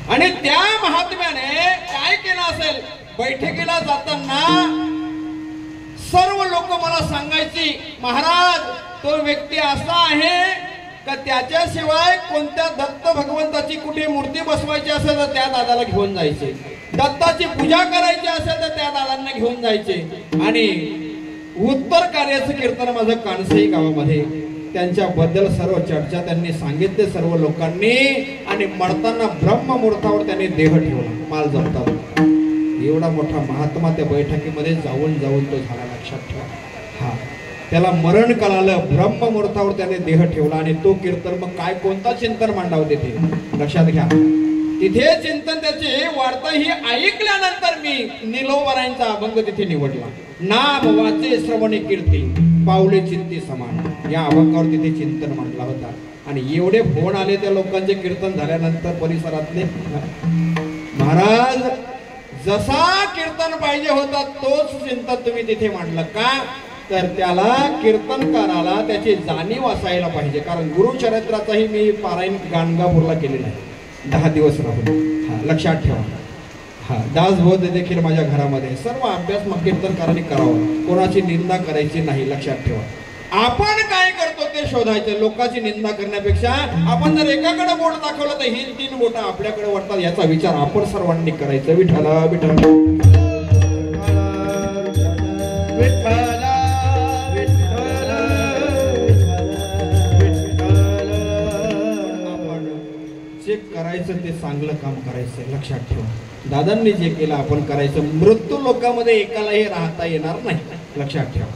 आणि त्या महात्म्याने काय केलं असेल? बैठकीला जाताना सर्व लोक मला सांगायची महाराज तो व्यक्ती असा आहे का त्याच्याशिवाय कोणत्या दत्त भगवंताची कुठे मूर्ती बसवायची असेल तर त्या दादाला घेऊन जायचे, दत्ताची पूजा करायची असेल तर त्या दादांना घेऊन जायचे. आणि उत्तर कार्याचं कीर्तन माझं कानसई गावामध्ये, त्यांच्याबद्दल सर्व चर्चा त्यांनी सांगितले सर्व लोकांनी. आणि मरताना ब्रह्ममुहूर्तावर त्यांनी देह ठेवला माल जपतात. एवढा मोठा महात्मा त्या बैठकीमध्ये जाऊन तो झाला. लक्षात ठेवा. हा, त्याला मरण कळालं, ब्रह्ममुहूर्तावर त्याने देह ठेवला. आणि तो कीर्तन मग काय कोणता चिंतन मांडावं तिथे? लक्षात घ्या. तिथे चिंतन त्याचे वार्ता ही ऐकल्यानंतर मी निलोबरांचा अभंग तिथे निवडला. नाम वाचे श्रवणे कीर्ती पावले चित्ती समान, या अभंगावर तिथे चिंतन मांडला होता. आणि एवढे फोन आले त्या लोकांचे कीर्तन झाल्यानंतर परिसरातले, महाराज जसा कीर्तन पाहिजे होता तोच चिंतन तुम्ही तिथे मांडलं का? तर त्याला कीर्तनकाराला त्याची जाणीव असायला पाहिजे. कारण गुरुचरित्राचाही मी पारायण गाणगापूरला केलेला आहे 10 दिवस राहून. हा, लक्षात ठेवा. हा, दासबोध देखील माझ्या घरामध्ये सर्व अभ्यास मग कीर्तनकारांनी करावा, कोणाची निंदा करायची नाही. लक्षात ठेवा. आपण काय करतो ते शोधायचं. लोकांची निंदा करण्यापेक्षा आपण जर एकाकडे बोट दाखवलं तर ही 3 बोट आपल्याकडे वाटतात, याचा विचार आपण सर्वांनी करायचा. विठ्ठला विठ्ठला विठ्ठला आपण जे करायचं ते चांगलं काम करायचं. लक्षात ठेवा. दादांनी जे केलं आपण करायचं. मृत्यू लोकांमध्ये एकालाही राहता येणार नाही. लक्षात ठेवा.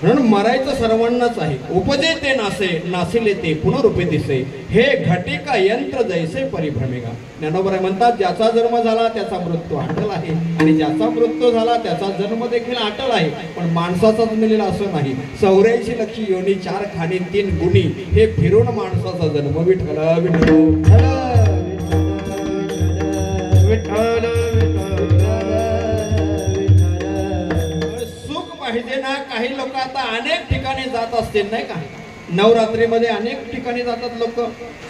म्हणून मरायचं सर्वांनाच आहे. उपजे ते नासे नासिले ते पुनरुपे दिसे, हे घटिका यंत्र जैसे परिभ्रमेगा. ज्ञानोबा म्हणतात ज्याचा जन्म झाला त्याचा मृत्यू हटला आहे आणि ज्याचा मृत्यू झाला त्याचा जन्म देखील अटळ आहे, पण माणसाचाच मिळेल असं नाही. 84 लक्ष योनी 4 खाणी 3 गुणी हे फिरून माणसाचा जन्म. विठ्ठल विठ्ठल विठ्ठल सुख पाहिजे ना. काही लोक आता अनेक ठिकाणी जात असतील नाही का, नवरात्रीमध्ये अनेक ठिकाणी जातात लोक.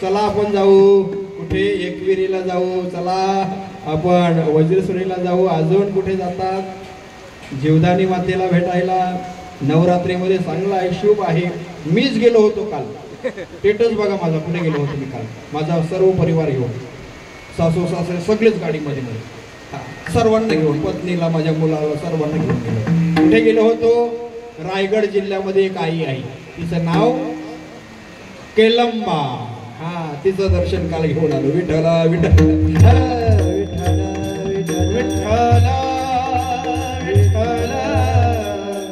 चला आपण जाऊ कुठे, एकविरीला जाऊ, चला आपण वज्रेश्वरीला जाऊ, अजून कुठे जातात जीवदानी मातेला भेटायला. नवरात्रीमध्ये चांगला आहे, शुभ आहे. मीच गेलो होतो काल, स्टेटस बघा माझा, कुठे गेलो होतो मी काल. माझा सर्व परिवार घेऊन, सासू सासरे सगळेच गाडीमध्ये, सर्वांना घेऊन, पत्नीला, माझ्या मुलाला, सर्वांना घेऊन गेलो. कुठे गेलो होतो? रायगड जिल्ह्यामध्ये एक आई आहे, तिचं नाव केलंबा. हा, तिचं दर्शन काल घेऊन आलो. विठ्ठल विठ्ठल विठ्ठल विठ्ठल विठ्ठल.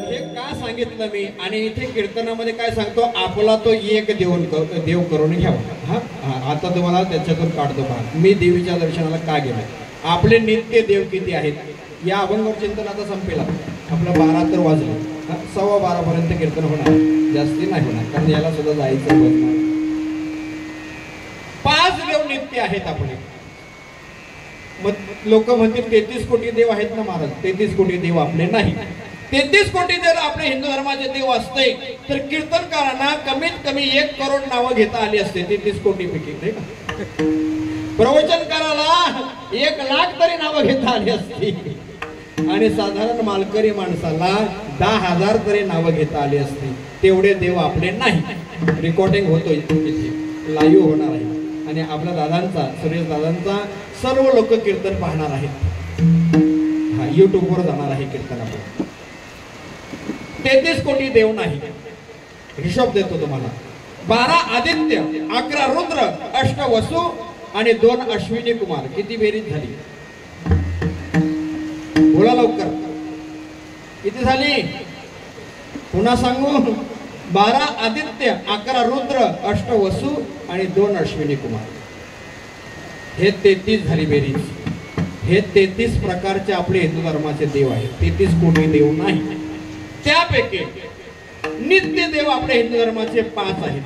हे का सांगितलं मी? आणि इथे कीर्तनामध्ये काय सांगतो, आपला तो एक देव करून घ्यावा. हा, आता तुम्हाला त्याच्यातून काढतो पहा मी देवीच्या दर्शनाला का गेलो. आपले नित्य देव किती आहेत? या अभंगावर चिंतन आता संपेल आपलं. 12 तर वाजले, 12:15 पर्यंत कीर्तन होणार, जास्ती नाही होणार, कारण याला सुद्धा जायचं. 5 देव नित्य आहेत आपले. मग लोक म्हणतील 33 कोटी देव आहेत ना महाराज. 33 कोटी देव आपले नाही. 33 कोटी देव आपले हिंदू धर्माचे देव असते तर कीर्तनकारांना कमीत कमी 1 करोड नावं घेता आली असते 33 कोटी पैकी, नाही का? प्रवचनकाराला 1 लाख तरी नावं घेता आली असती, आणि साधारण मालकरी माणसाला 10,000 तरी नावं घेता आली असती. तेवढे देव आपले नाही. रेकॉर्डिंग होतोय, लाईव्ह होणार आहे, आणि आपल्या दादांचा, सुरेश दादांचा सर्व लोक कीर्तन पाहणार आहेत. हा, युट्यूबवर जाणार आहे कीर्तन आपण. 33 कोटी देव नाही. हिशोब देतो तुम्हाला. 12 आदित्य, 11 रुद्र, 8 वसु आणि 2 अश्विनी कुमार. किती बेरीज झाली? बोला लवकर, किती झाली? पुन्हा सांगू. 12 आदित्य, 11 रुद्र, 8 वसु आणि 2 अश्विनी कुमार. हे 33 झाली बेरीज. हे 33 प्रकारचे आपले हिंदू धर्माचे देव आहेत. 33 कोटी देव नाही. त्यापैकी नित्य देव आपल्या हिंदू धर्माचे 5 आहेत.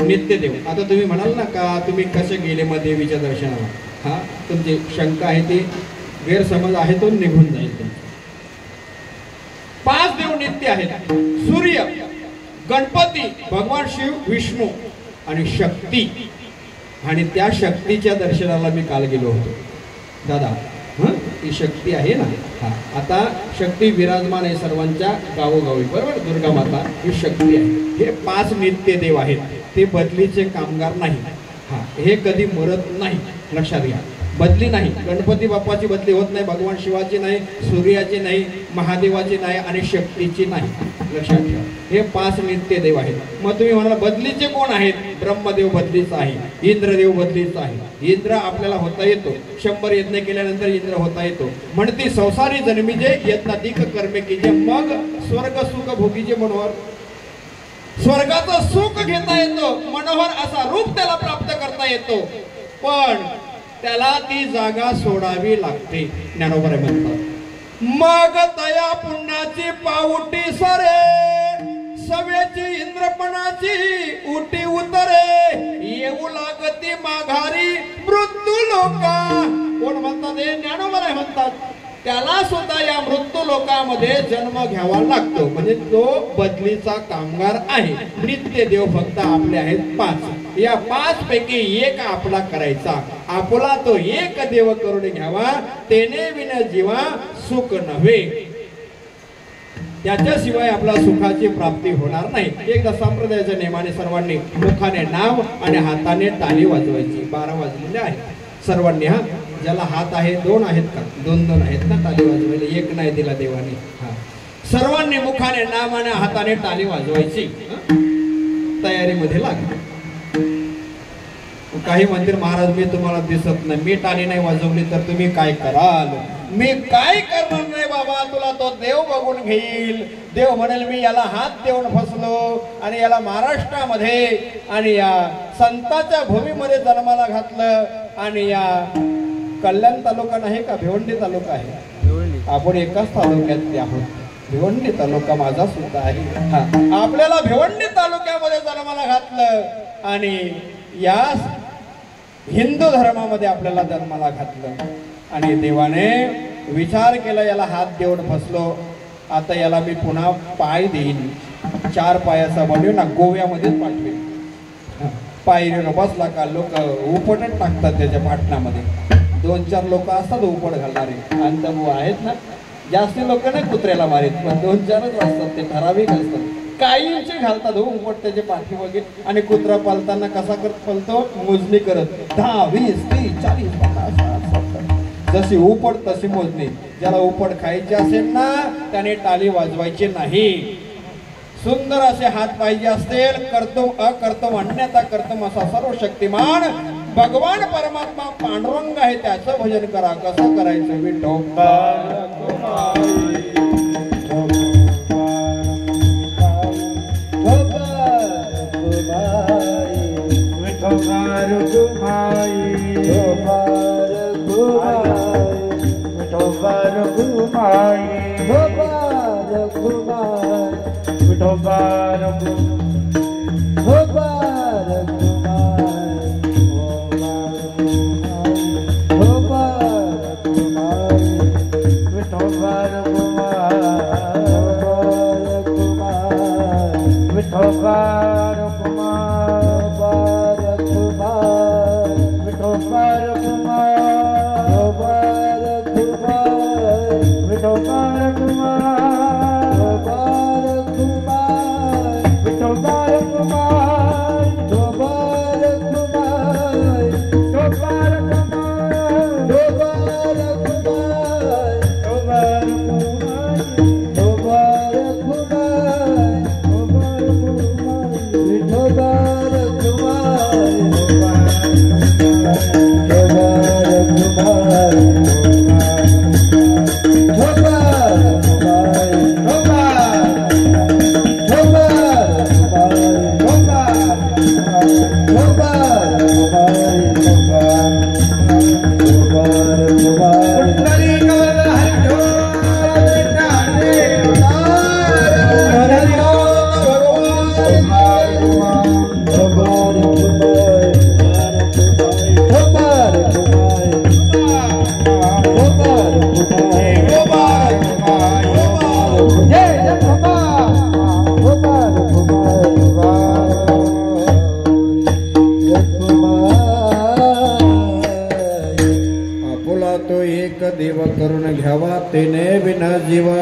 नित्य देव. आता तुम्ही म्हणाल ना का तुम्ही कसे गेले मग देवीच्या दर्शनाला? हा, तुमची शंका आहे, ती गैरसमज आहे तो निघून जाईल. 5 देव नित्य आहेत. सूर्य, गणपती, भगवान शिव, विष्णू आणि शक्ती. आणि त्या शक्तीच्या दर्शनाला मी काल गेलो होतो दादा. ती शक्ती आहे ना. हा, आता शक्ती विराजमान आहे सर्वांच्या गावोगावी, बरोबर. दुर्गा माता ही शक्ती आहे. हे 5 नित्य देव आहेत. ते बदलीचे कामगार नाही. हा, हे कधी मरत नाही, लक्षात घ्या. बदली नाही. गणपती बाप्पाची बदली होत नाही, भगवान शिवाची नाही, सूर्याची नाही, महादेवाची नाही आणि शक्तीची नाही, लक्षात ठेवा. हे 5 नित्य देव आहेत. मग तुम्ही म्हणाला बदलीचे कोण आहेत? ब्रह्मदेव बदलीचा आहे, इंद्रदेव बदलीचा आहे. इंद्र आपल्याला होता येतो, 100 यज्ञ केल्यानंतर इंद्र होता येतो. म्हणते संसारी जन्मीजे यज्ञाधिक कर्मे कीजे, मग स्वर्ग सुख भोगीजे मनोहर. स्वर्गाचं सुख घेता येतो, मनोहर असा रूप त्याला प्राप्त करता येतो, पण त्याला ती जागा सोडावी लागते. ज्ञानोबा म्हणतात मग तया पुण्याची पाऊटी सरे, सव्याची इंद्रपणाची उटी उतरे, येऊ लागती माघारी मृत्यू लोका. कोण म्हणतात? हे ज्ञानोबा म्हणतात. त्याला सुद्धा या मृत्यू लोकामध्ये जन्म घ्यावा लागतो. म्हणजे तो बदलीचा कामगार आहे. नित्य देव फक्त आपले आहेत 5. या 5 पैकी 1 आपला करायचा. आपला तो एक देव करून घ्यावा. तेने विन जीवा सुख नव्हे. त्याच्याशिवाय आपला सुखाची प्राप्ती होणार नाही. एकदा संप्रदायाच्या नियमाने सर्वांनी मुखाने नाव आणि हाताने ताली वाजवायची. 12 वाजलेले आहेत सर्वांनी. हा, ज्याला हात आहे, 2 आहेत का? 2 आहेत ना ताली वाजवायला, 1 नाही दिला देवाने. हा, सर्वांनी मुखाने नाम आणि हाताने ताली वाजवायची. तयारीमध्ये लागा. काही म्हणतील महाराज मी तुम्हाला दिसत नाही, मी टाळी नाही वाजवली तर तुम्ही काय कराल? मी काय करणार नाही बाबा, तुला तो देव बघून घेईल. देव म्हणेल मी याला हात देऊन फसलो आणि याला महाराष्ट्रामध्ये आणि या संतांच्या भूमीमध्ये जन्माला घातलं आणि या कल्याण तालुका नाही का भिवंडी तालुका आहे. आपण एकाच तालुक्यातले आहोत. भिवंडी तालुका माझा सुद्धा आहे. आपल्याला भिवंडी तालुक्यामध्ये जन्माला घातलं आणि या हिंदू धर्मामध्ये आपल्याला जन्माला घातलं आणि देवाने विचार केला, याला हात देऊन फसलो, आता याला मी पुन्हा पाय देईन. 4 पायाचा बनवून ना गोव्यामध्येच पाठवेल. पायरीनं बसला का लोक उपटच टाकतात त्याच्या पाटणामध्ये. 2-4 लोक असतात उपट घालणारे, अंतभाऊ आहेत ना. जास्ती लोक नाही कुत्र्याला मारीत, पण 2-4च असतात, ते ठराविक असतात. काहींचे घालतात हो उपट त्याचे पाठी वगैरे. आणि कुत्रा पालताना कसा करत पलतो, मोजणी करत 10, 20, 30, 40, 50, 60. जशी उपट तशी मोजणी. ज्याला उपट खायची असेल ना त्याने टाळी वाजवायची नाही. सुंदर असे हात पाहिजे असतील, कर्तम अकर्तम अन्यथा कर्तम असा सर्व शक्तिमान भगवान परमात्मा पांडुरंग आहे, त्याचं भजन करा. कसं करायचं, विठोबा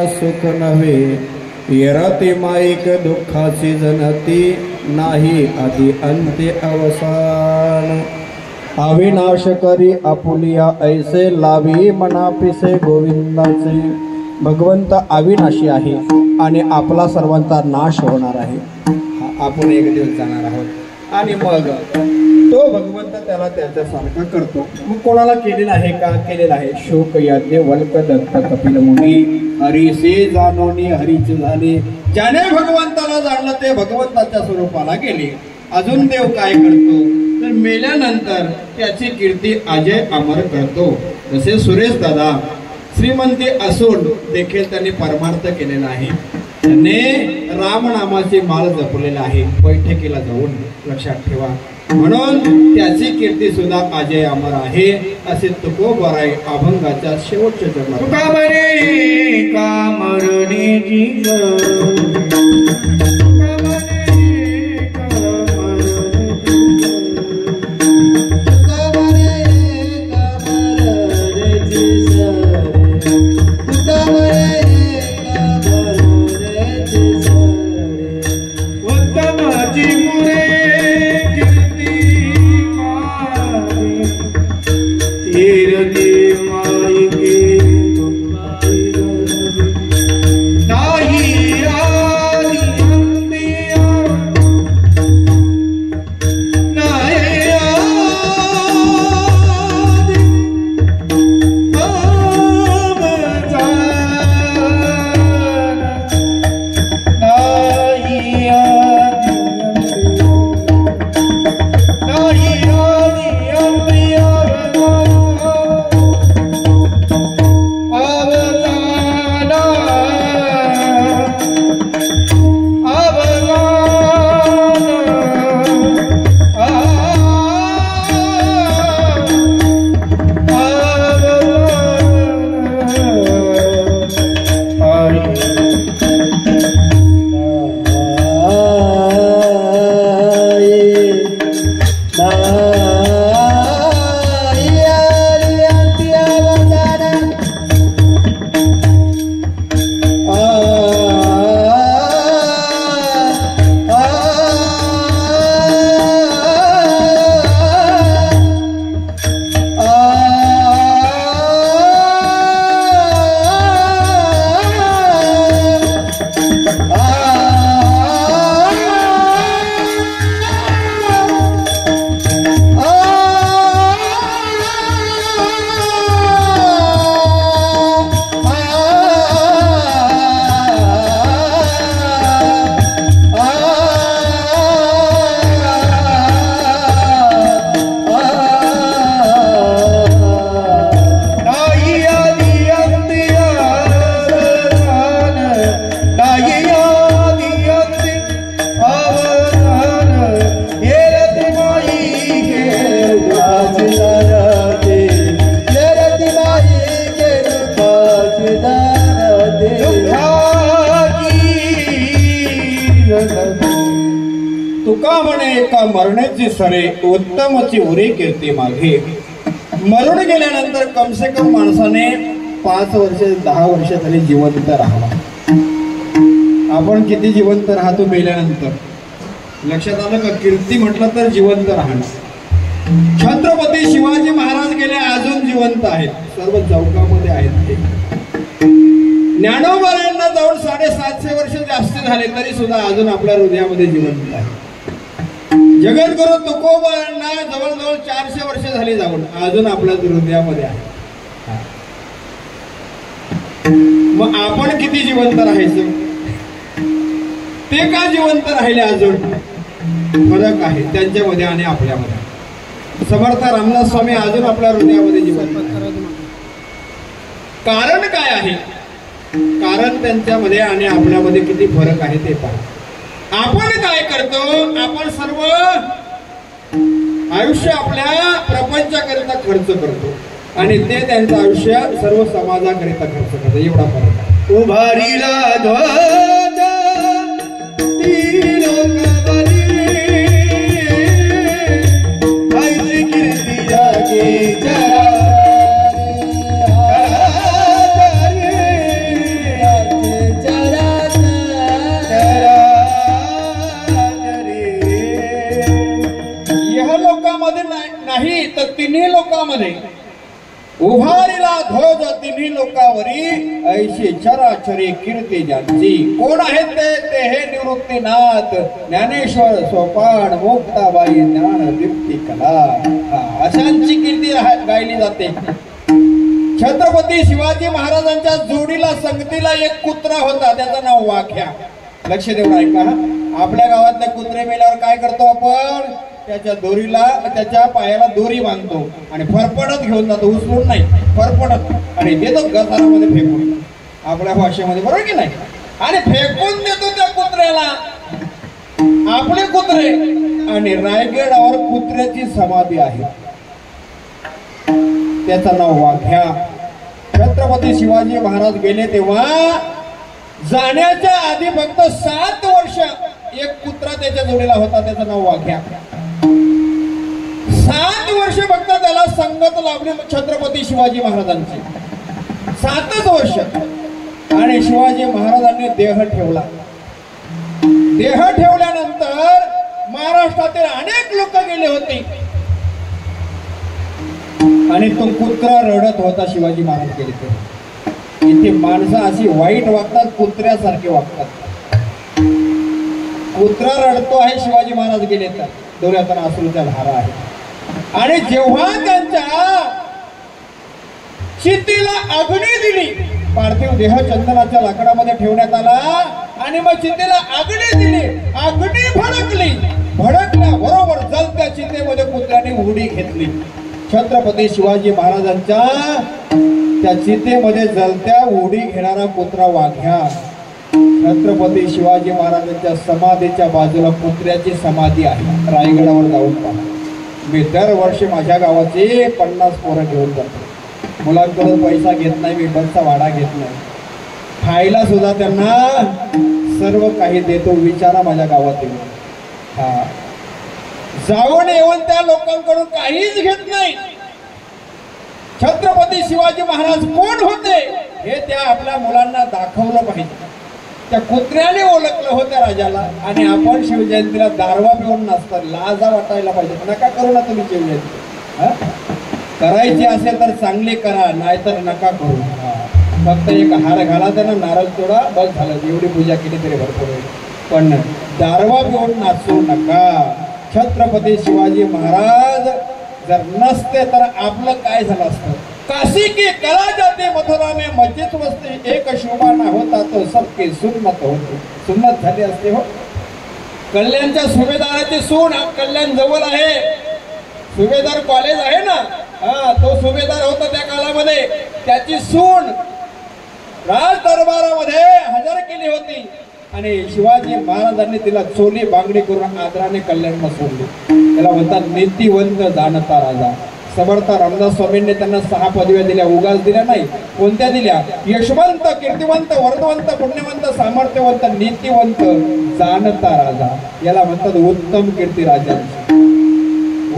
सुख नव्हे. येराती माईक दुःखाची जनती नाही आधी अंत्य अवसान. अविनाश करी आपुलिया ऐसे लावी मनापिसे गोविंदाचे. भगवंत अविनाशी आहे आणि आपला सर्वांचा नाश होणार आहे. आपण एक दिवस जाणार आहोत आणि मग तो भगवंत त्याला त्याच्यासारखा करतो. मग कोणाला केलेला आहे का? केलेला आहे. शोक याज्ञ वल्क दत्त कपिल मुनी हरीसे जाणोनी हरीचे झाले. ज्याने भगवंताला जाणलं ते भगवंताच्या स्वरूपाला गेले. अजून देव काय करतो तर मेल्यानंतर त्याची कीर्ती अजय अमर करतो. जसे सुरेश दादा श्रीमंती असून देखील त्यांनी परमार्थ केलेला आहे. त्याने रामनामाची माळ जपलेला आहे. बैठकीला जाऊन लक्षात ठेवा. म्हणून त्याची कीर्ती सुद्धा अजय अमर आहे. असे तुकोबाराय अभंगाच्या शेवटच्या चरणात. तुकोबारे कामरणे जीव नाही आली का मरण्याची सरे उत्तमची उरी कीर्ती मागे. मरून गेल्यानंतर कम से कम माणसाने 5 वर्ष 10 वर्ष तरी जिवंत राहावा. आपण किती जिवंत राहतो मेल्यानंतर? लक्षात आलं का? कीर्ती म्हटलं तर जिवंत राहणं. छत्रपती शिवाजी महाराज गेले अजून जिवंत आहेत, सर्व चौकामध्ये आहेत ते. ज्ञानोबांना जाऊन 750 वर्ष जास्त झाले तरी सुद्धा अजून आपल्या हृदयामध्ये जिवंत आहे. जगद्गुरु तुकोबांना जवळजवळ 400 वर्ष झाली जाऊन अजून आपल्या हृदयामध्ये आहे. मग आपण किती जिवंत राहायचं? ते का जिवंत राहिले अजून? फरक आहे त्यांच्यामध्ये आणि आपल्यामध्ये. समर्थ रामदास स्वामी अजून आपल्या हृदयामध्ये जिवंत आहे. कारण काय आहे? कारण त्यांच्यामध्ये आणि आपल्यामध्ये किती फरक आहे ते पहा. आपण काय करतो? आपण सर्व आयुष्य आपल्या प्रपंचाकरिता खर्च करतो आणि ते त्यांचं आयुष्य सर्व समाजाकरिता खर्च करतो. एवढा फरक आहे. उभारीला ध्वज तिलोकवरी, ऐसी कीर्ती जागे जरा. नाही तर तिन्ही लोकांमध्ये उभारीला ध्वज तिन्ही लोकांवरी, ऐशी चराचरी कीर्ती ज्यांची. कोण आहेत ते? ते हे निवृत्तीनाथ, ज्ञानेश्वर, सोपान, मुक्ताबाई, ज्ञान दीप्ती कला. अशांची कीर्ती गायली जाते. छत्रपती शिवाजी महाराजांच्या जोडीला संगतीला एक कुत्रा होता, त्याचं नाव वाघ्या. लक्ष देऊन ऐका. आपल्या गावातले कुत्रे मेल्यावर काय करतो आपण? त्याच्या दोरीला, त्याच्या पायाला दोरी बांधतो आणि फरफडत घेऊन जातो. उचलून नाही, फरफडत, आणि देतो गटारामध्ये फेकून, आपल्या भाषेमध्ये, बरोबर की नाही? आणि फेकून देतो त्या कुत्र्याला. आपले कुत्रे. आणि रायगडावर कुत्र्याची समाधी आहे, त्याचं नाव वाघ्या. छत्रपती शिवाजी महाराज गेले तेव्हा जाण्याच्या आधी फक्त 7 वर्ष एक कुत्रा त्याच्या जोडीला होता, त्याचं नाव वाघ्या. 7 वर्ष फक्त त्याला संगत लाभली छत्रपती शिवाजी महाराजांची. 7च वर्ष. आणि शिवाजी महाराजांनी देह ठेवला. देह ठेवल्यानंतर महाराष्ट्रातील अनेक लोक गेले होते आणि तो कुत्रा रडत होता. शिवाजी महाराज गेले ते. इथे माणसं अशी वाईट वागतात, कुत्र्यासारखे वागतात. कुत्रा रडतो आहे, शिवाजी महाराज गेले तर डोळ्यातून अश्रूच्या धारा आहे. आणि जेव्हा त्यांच्या चितेला अग्नी दिली, पार्थिव देह चंदनाच्या लाकडामध्ये ठेवण्यात आला आणि मग चितेला अग्नी दिली. अग्नी भडकली. भडकल्याबरोबर जलत्या चितेमध्ये कुत्र्याने उडी घेतली. छत्रपती शिवाजी महाराजांच्या त्या चितेमध्ये जलत्या उडी घेणारा कुत्रा वाघ्या. छत्रपती शिवाजी महाराजांच्या समाधीच्या बाजूला कुत्र्याची समाधी आहे. रायगडावर जाऊन पहा. मी दरवर्षी माझ्या गावाची 50 पोरं घेऊन जातो. मुलांकडून पैसा घेत नाही, मी बसचा भाडा घेत नाही. खायला सुद्धा त्यांना सर्व काही देतो. विचारा माझ्या गावातील. जाऊन येऊन त्या लोकांकडून काहीच घेत नाही. छत्रपती शिवाजी महाराज कोण होते हे त्या आपल्या मुलांना दाखवलं पाहिजे. त्या कुत्र्याने ओळखलं होतं राजाला. आणि आपण शिवजयंतीला दारवा पिऊन नसतात, लाजा वाटायला पाहिजे. नका करू ना तुम्ही शिवजयंती. करायची असेल तर चांगली करा, नाहीतर नका करू. फक्त एक हार घाला, त्यांना नारळ तोडा, बस झालं. एवढी पूजा केली तरी भरपूर होईल. पण दारवा पिऊन नाचू नका. छत्रपती शिवाजी महाराज जर नसते तर आपलं काय झालं असतं? काशी की कला जाते मथुरा में मस्जिद वस्ती, एक शोभाना होता तो सबकी सुन्नत होती. सुन्नत झाली असते हो. कल्याणच्या सुभेदाराची सून, कल्याण जवळ आहे, सुभेदार कॉलेज आहे ना, तो सुभेदार होता त्या काळामध्ये. त्याची सून राज दरबारामध्ये हजर केली होती आणि शिवाजी महाराजांनी तिला चोली बांगडी करून आदराने कल्याणला सोडली. त्याला म्हणतात नीतिवंत जाणता राजा. समर्थ रामदास स्वामींनी त्यांना 6 पदव्या दिल्या, उगाच दिल्या नाही. कोणत्या दिल्या? यशवंत, कीर्तिवंत, वर्धवंत, पुण्यवंत, सामर्थ्यवंत, नीतिवंत, जाणता राजा. याला म्हणतात उत्तम कीर्ती राजांची.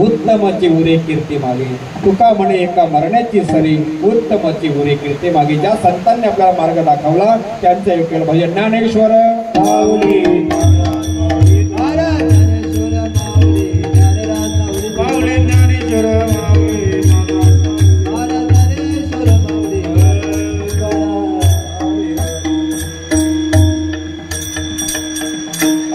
उत्तमाची उरे कीर्ती मागे, तुका म्हणे एका मरण्याची सरी, उत्तमाची उरे कीर्ती मागे. ज्या संतांनी आपल्याला मार्ग दाखवला त्यांचे ऐकलं भजन. ज्ञानेश्वर माऊली, माऊली ज्ञानेश्वर माऊली,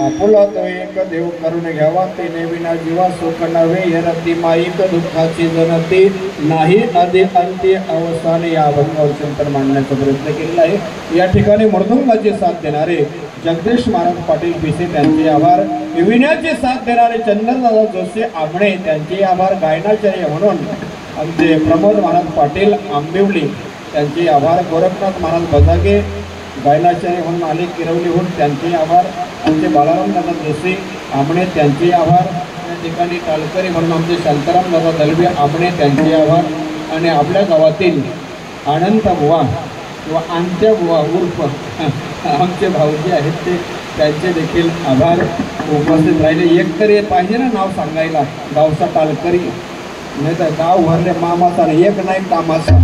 आपुला तो एक देव करून घ्यावा, ते नेविना जीवा सुख नव्हे, यरती माईक दुःखाची जनती नाही, आधी अंती अवसान. या अभंगावर चिंतन मांडण्याचा प्रयत्न केलेला आहे. या ठिकाणी मृदुंगाची साथ देणारे जगदीश महाराज पाटील पिसे त्यांचे आभार. विण्याची साथ देणारे चंदनदादा जोशी आमणे त्यांचे आभार. गायनाचार्य म्हणून आमचे प्रमोद महाराज पाटील आंबिवली त्यांचे आभार. गोरखनाथ महाराज बजागे गायनाचार्य म्हणून आले किरवलीहून त्यांचे आभार. आमचे बालाराम दादा जोशी आमणे त्यांचे आभार. या ठिकाणी टालकरी म्हणून आमचे शांताराम दादा दलबे आमणे त्यांचे आभार. आणि आपल्या गावातील अनंत बुवा किंवा अंत्य बुवा उर्फ आमचे भाऊजी आहेत ते त्यांचे देखील आभार उपस्थित राहिले. एक तरी पाहिजे ना नाव सांगायला, गावचा टालकरी, नाही तर गाव भरले मामाचा एक नाही कामाचा.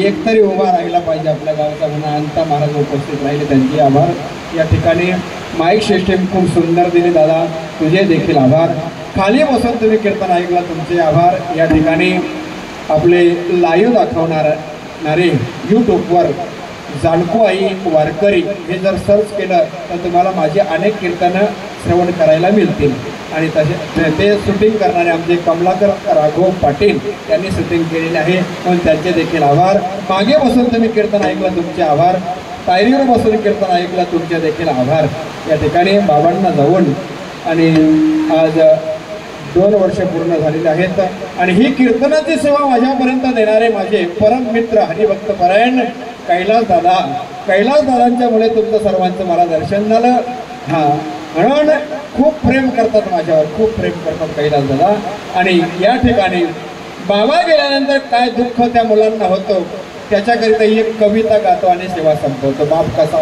एक तरी उभा राहिला पाहिजे आपल्या गावचा म्हणून अंता महाराज उपस्थित राहिले त्यांचे आभार. या ठिकाणी माईक सिस्टीम खूप सुंदर दिली दादा, तुझे देखील आभार. खाली बसून तुम्ही कीर्तन ऐकला तुमचे आभार. या ठिकाणी आपले लाईव्ह दाखवणारे यूट्यूबवर जाणको आई वारकरी हे जर सर्च केलं तर तुम्हाला माझे अनेक कीर्तनं श्रवण करायला मिळतील. आणि तसे ते शूटिंग करणारे आमचे कमलाकर राघव पाटील यांनी शूटिंग केलेले आहे, पण त्यांचे देखील आभार. मागे बसून तुम्ही कीर्तन ऐकलं तुमचे आभार. पायरीवर बसून कीर्तन ऐकलं तुमचे देखील आभार. या ठिकाणी बाबांना जाऊन आणि आज 2 वर्ष पूर्ण झालेले आहेत. आणि ही कीर्तनाची सेवा माझ्यापर्यंत देणारे माझे परम मित्र हरिभक्त परायण कैलास दादांच्यामुळे तुमचं सर्वांचं मला दर्शन झालं. म्हणून खूप प्रेम करतात माझ्यावर, खूप प्रेम करतात कैलास दादा. आणि या ठिकाणी बाबा गेल्यानंतर काय दुःख त्या मुलांना होतं त्याच्याकरिता एक कविता गातो आणि सेवा संपवतो. बाप कसा